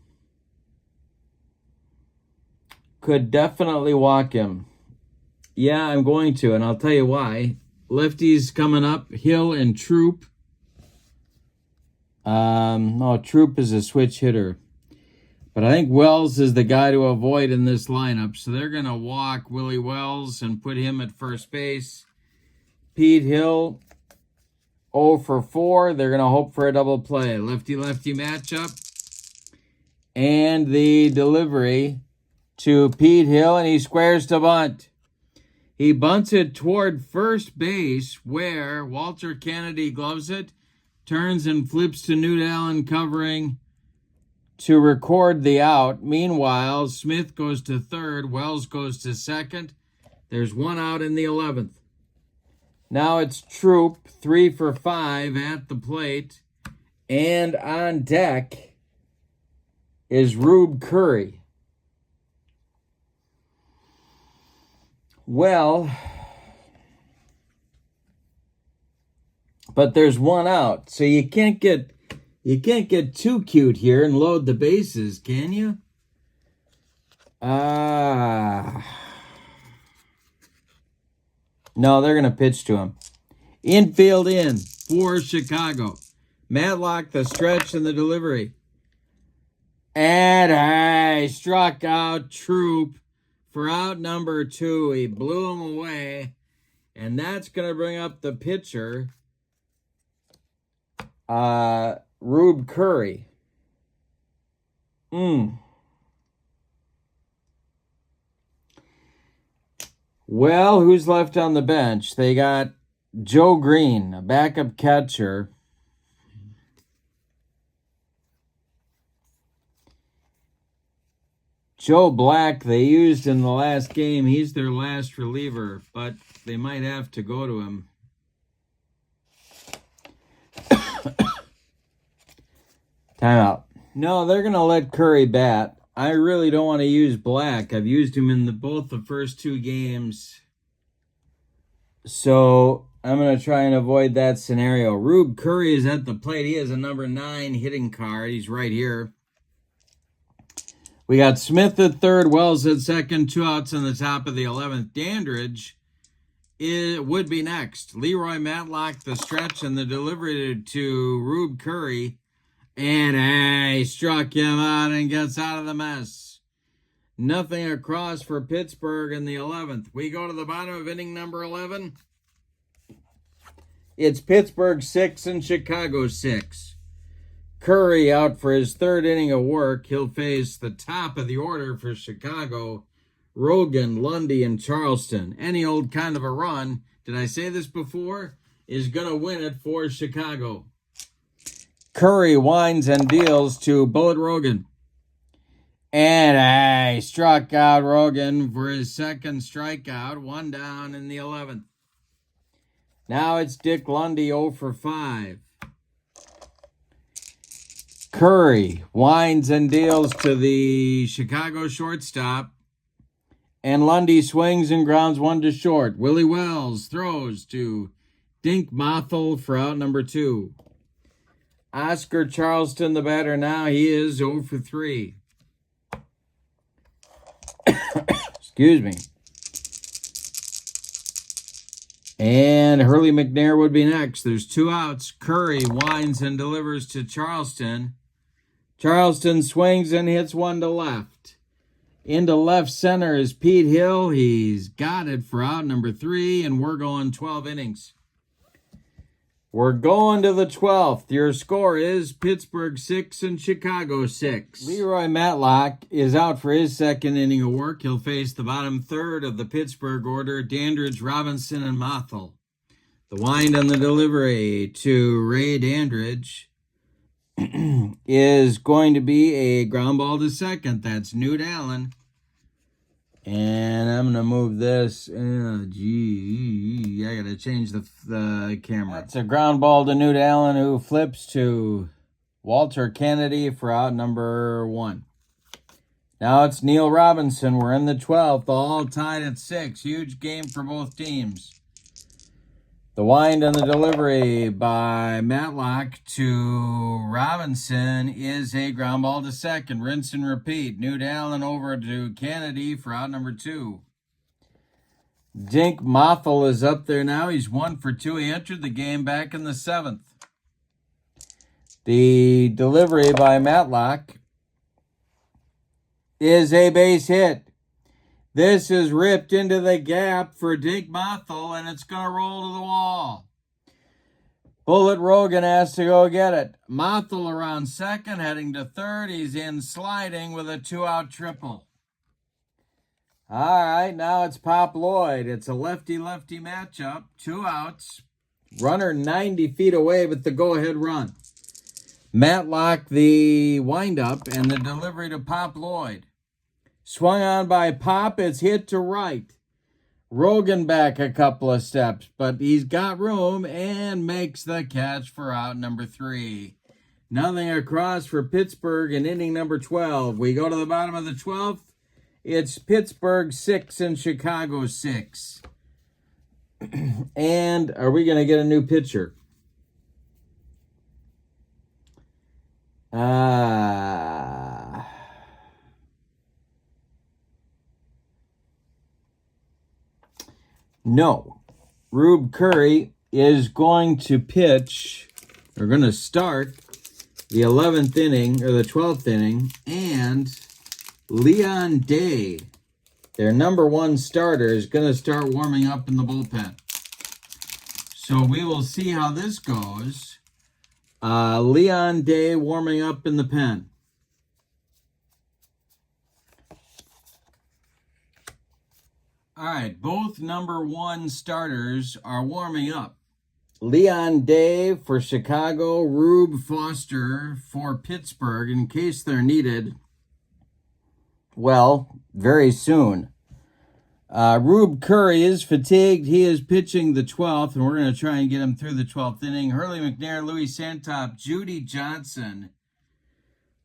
[SPEAKER 1] Could definitely walk him. Yeah, I'm going to, and I'll tell you why. Lefties coming up, Hill and Troop. Troop is a switch hitter. But I think Wells is the guy to avoid in this lineup. So they're going to walk Willie Wells and put him at first base. Pete Hill, 0 for 4. They're going to hope for a double play. Lefty-lefty matchup. And the delivery to Pete Hill, and he squares to bunt. He bunts it toward first base, where Walter Kennedy gloves it, turns and flips to Newt Allen covering to record the out. Meanwhile, Smith goes to third, Wells goes to second. There's 1 out in the 11th. Now it's Troop, 3 for 5 at the plate. And on deck is Rube Curry. Well, but there's 1 out, so you can't get too cute here and load the bases, can you? No, they're going to pitch to him. Infield in for Chicago. Matlock, the stretch and the delivery. And I struck out Troop for out number 2. He blew him away. And that's going to bring up the pitcher, Rube Curry. Well, who's left on the bench? They got Joe Green, a backup catcher. Joe Black, they used in the last game. He's their last reliever, but they might have to go to him. Timeout. No, they're going to let Curry bat. I really don't want to use Black. I've used him in both the first 2 games. So I'm going to try and avoid that scenario. Rube Curry is at the plate. He has a number 9 hitting card. He's right here. We got Smith at third, Wells at second, 2 outs in the top of the 11th. Dandridge would be next. Leroy Matlock, the stretch and the delivery to Rube Curry. And he struck him out and gets out of the mess. Nothing across for Pittsburgh in the 11th. We go to the bottom of inning number 11. It's Pittsburgh 6 and Chicago 6. Curry out for his 3rd inning of work. He'll face the top of the order for Chicago, Rogan, Lundy, and Charleston. Any old kind of a run. did I say this before? Is going to win it for Chicago. Curry winds and deals to Bullet Rogan. And he struck out Rogan for his second strikeout. 1 down in the 11th. Now it's Dick Lundy 0 for 5. Curry winds and deals to the Chicago shortstop. And Lundy swings and grounds 1 to short. Willie Wells throws to Dink Mothel for out number 2. Oscar Charleston, the batter now, he is 0 for 3. Excuse me. And Hurley McNair would be next. There's 2 outs. Curry winds and delivers to Charleston. Charleston swings and hits 1 to left. Into left center is Pete Hill. He's got it for out number 3, and we're going 12 innings. We're going to the 12th. Your score is Pittsburgh 6 and Chicago 6. Leroy Matlock is out for his second inning of work. He'll face the bottom third of the Pittsburgh order, Dandridge, Robinson, and Mothel. The wind on the delivery to Ray Dandridge is going to be a ground ball to second. That's Newt Allen. And I'm going to move this. Oh, gee, I got to change the camera. It's a ground ball to Newt Allen, who flips to Walter Kennedy for out number 1. Now it's Neil Robinson. We're in the 12th, all tied at 6. Huge game for both teams. The wind and the delivery by Matlock to Robinson is a ground ball to second. Rinse and repeat. Newt Allen over to Kennedy for out number 2. Dink Mothel is up there now. He's 1 for 2. He entered the game back in the 7th. The delivery by Matlock is a base hit. This is ripped into the gap for Dink Mothel, and it's going to roll to the wall. Bullet Rogan has to go get it. Mothel around second, heading to third. He's in sliding with a 2-out triple. All right, now it's Pop Lloyd. It's a lefty-lefty matchup. 2 outs. Runner 90 feet away with the go-ahead run. Matlock, the windup, and the delivery to Pop Lloyd. Swung on by Pop, it's hit to right. Rogan back a couple of steps, but he's got room and makes the catch for out number 3. Nothing across for Pittsburgh in inning number 12. We go to the bottom of the 12th. It's Pittsburgh 6 and Chicago 6. And are we going to get a new pitcher? No. Rube Curry is going to pitch, or going to start the 11th inning, or the 12th inning, and Leon Day, their number 1 starter, is going to start warming up in the bullpen. So we will see how this goes. Leon Day warming up in the pen. All right, both number 1 starters are warming up. Leon Day for Chicago, Rube Foster for Pittsburgh, in case they're needed, well, very soon. Rube Curry is fatigued. He is pitching the 12th, and we're going to try and get him through the 12th inning. Hurley McNair, Louis Santop, Judy Johnson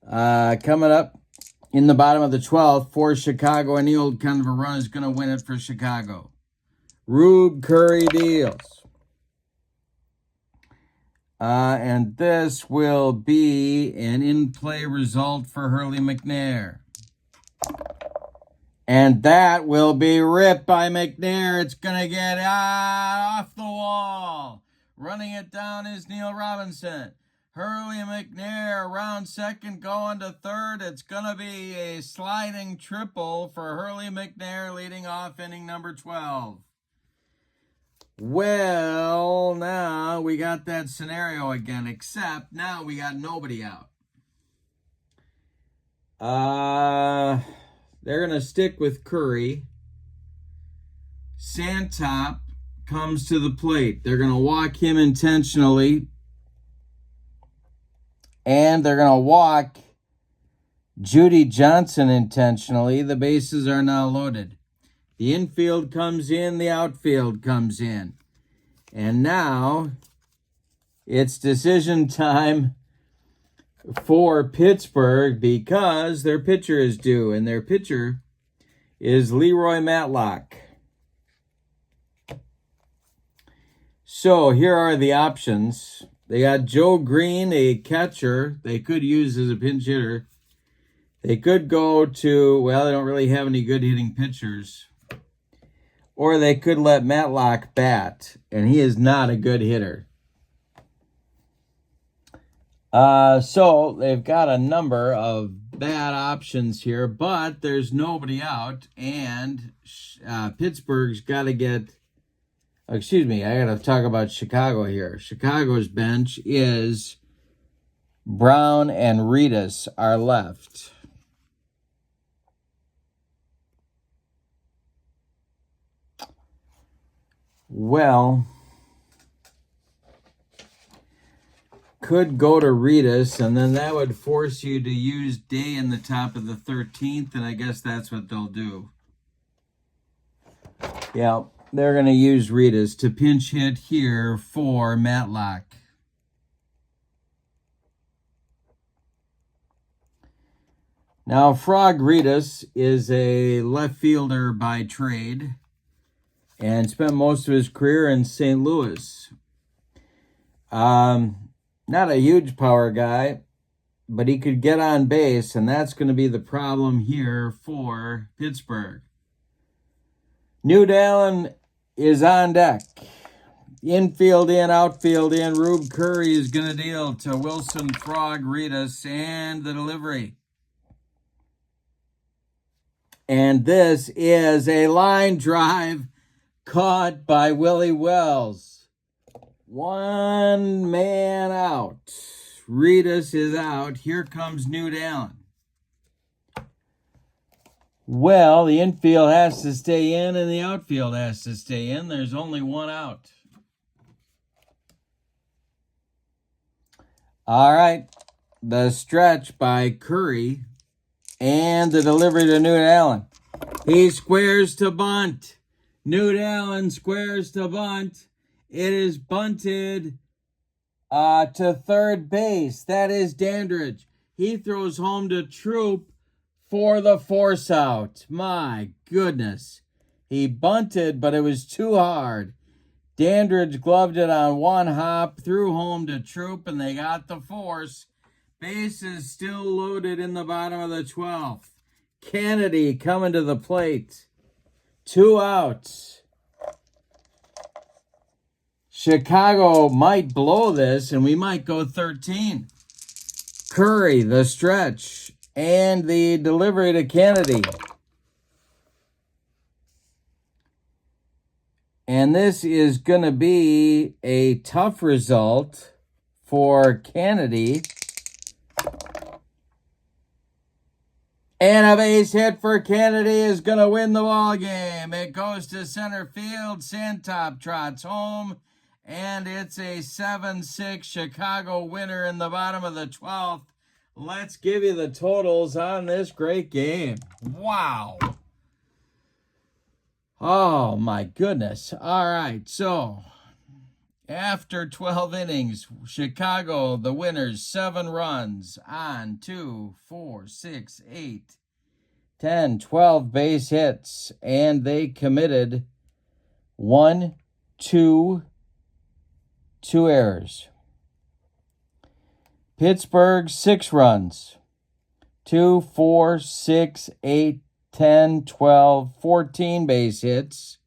[SPEAKER 1] coming up in the bottom of the 12th for Chicago. Any old kind of a run is going to win it for Chicago. Rube Curry deals. And this will be an in-play result for Hurley McNair. And that will be ripped by McNair. It's going to get off the wall. Running it down is Neil Robinson. Hurley McNair around second, going to third. It's going to be a sliding triple for Hurley McNair, leading off inning number 12. Well, now we got that scenario again, except now we got nobody out. They're going to stick with Curry. Santop comes to the plate. They're going to walk him intentionally. And they're going to walk Judy Johnson intentionally. The bases are now loaded. The infield comes in, the outfield comes in. And now it's decision time for Pittsburgh because their pitcher is due, and their pitcher is Leroy Matlock. So here are the options. They got Joe Green, a catcher they could use as a pinch hitter. They could go to, well, they don't really have any good hitting pitchers. Or they could let Matlock bat, and he is not a good hitter. So they've got a number of bad options here, but there's nobody out, and Pittsburgh's got to get, excuse me, I got to talk about Chicago here. Chicago's bench is Brown and Reedus are left. Well, could go to Reedus, and then that would force you to use Day in the top of the 13th, and I guess that's what they'll do. Yeah, they're going to use Reedus to pinch hit here for Matlock. Now, Frog Reedus is a left fielder by trade and spent most of his career in St. Louis. Not a huge power guy, but he could get on base, and that's going to be the problem here for Pittsburgh. Newt Allen is on deck. Infield in, outfield in. Rube Curry is going to deal to Wilson Frog Reedus and the delivery. And this is a line drive caught by Willie Wells. One man out. Reedus is out. Here comes Newt Allen. Well, the infield has to stay in and the outfield has to stay in. There's only one out. All right. The stretch by Curry and the delivery to Newt Allen. He squares to bunt. Newt Allen squares to bunt. It is bunted to third base. That is Dandridge. He throws home to Troop for the force out. My goodness. He bunted, but it was too hard. Dandridge gloved it on one hop, threw home to Troop, and they got the force. Bases still loaded in the bottom of the 12th. Kennedy coming to the plate. 2 outs. Chicago might blow this, and we might go 13. Curry, the stretch, and the delivery to Kennedy. And this is going to be a tough result for Kennedy. And a base hit for Kennedy is going to win the ball game. It goes to center field. Santop trots home. And it's a 7-6 Chicago winner in the bottom of the 12th. Let's give you the totals on this great game. Wow. Oh, my goodness. All right, so after 12 innings, Chicago, the winners, 7 runs on 2, 4, 6, 8, 10, 12 base hits. And they committed 2 errors. Pittsburgh, 6 runs. 2, 4, 6, 8, 10, 12, 14 base hits.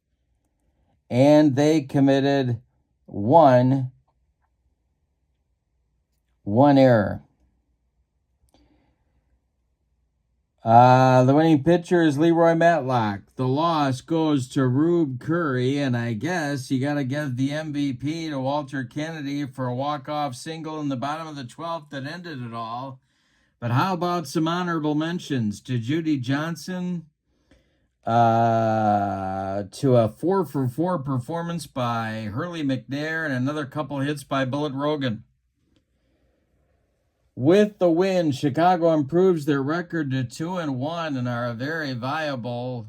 [SPEAKER 1] And they committed 1 error. The winning pitcher is Leroy Matlock. The loss goes to Rube Curry, and I guess you got to give the MVP to Walter Kennedy for a walk-off single in the bottom of the 12th that ended it all. But how about some honorable mentions to Judy Johnson, to a 4-for-4 performance by Hurley McNair and another couple hits by Bullet Rogan. With the win, Chicago improves their record to 2-1 and are a very viable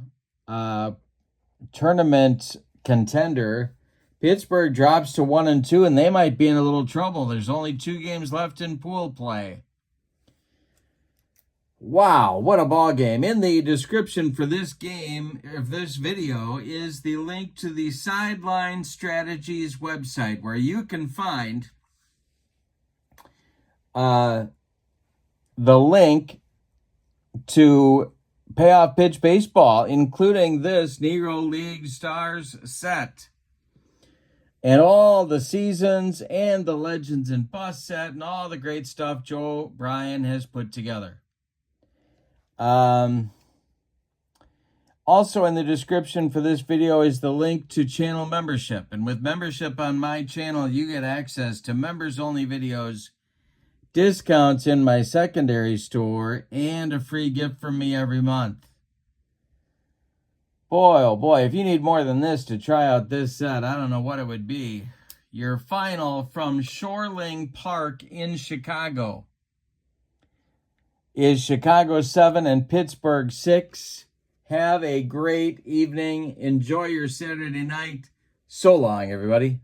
[SPEAKER 1] tournament contender. Pittsburgh drops to 1-2, and they might be in a little trouble. There's only 2 games left in pool play. Wow, what a ball game. In the description for this game, of this video, is the link to the Sideline Strategies website, where you can find the link to Payoff Pitch Baseball, including this Negro League Stars set, and all the seasons and the Legends and Bust set and all the great stuff Joe Bryan has put together. Also in the description for this video is the link to channel membership. And with membership on my channel, you get access to members-only videos, discounts in my secondary store, and a free gift from me every month. Boy, oh boy, if you need more than this to try out this set, I don't know what it would be. Your final from Shoreling Park in Chicago is Chicago 7 and Pittsburgh 6. Have a great evening. Enjoy your Saturday night. So long, everybody.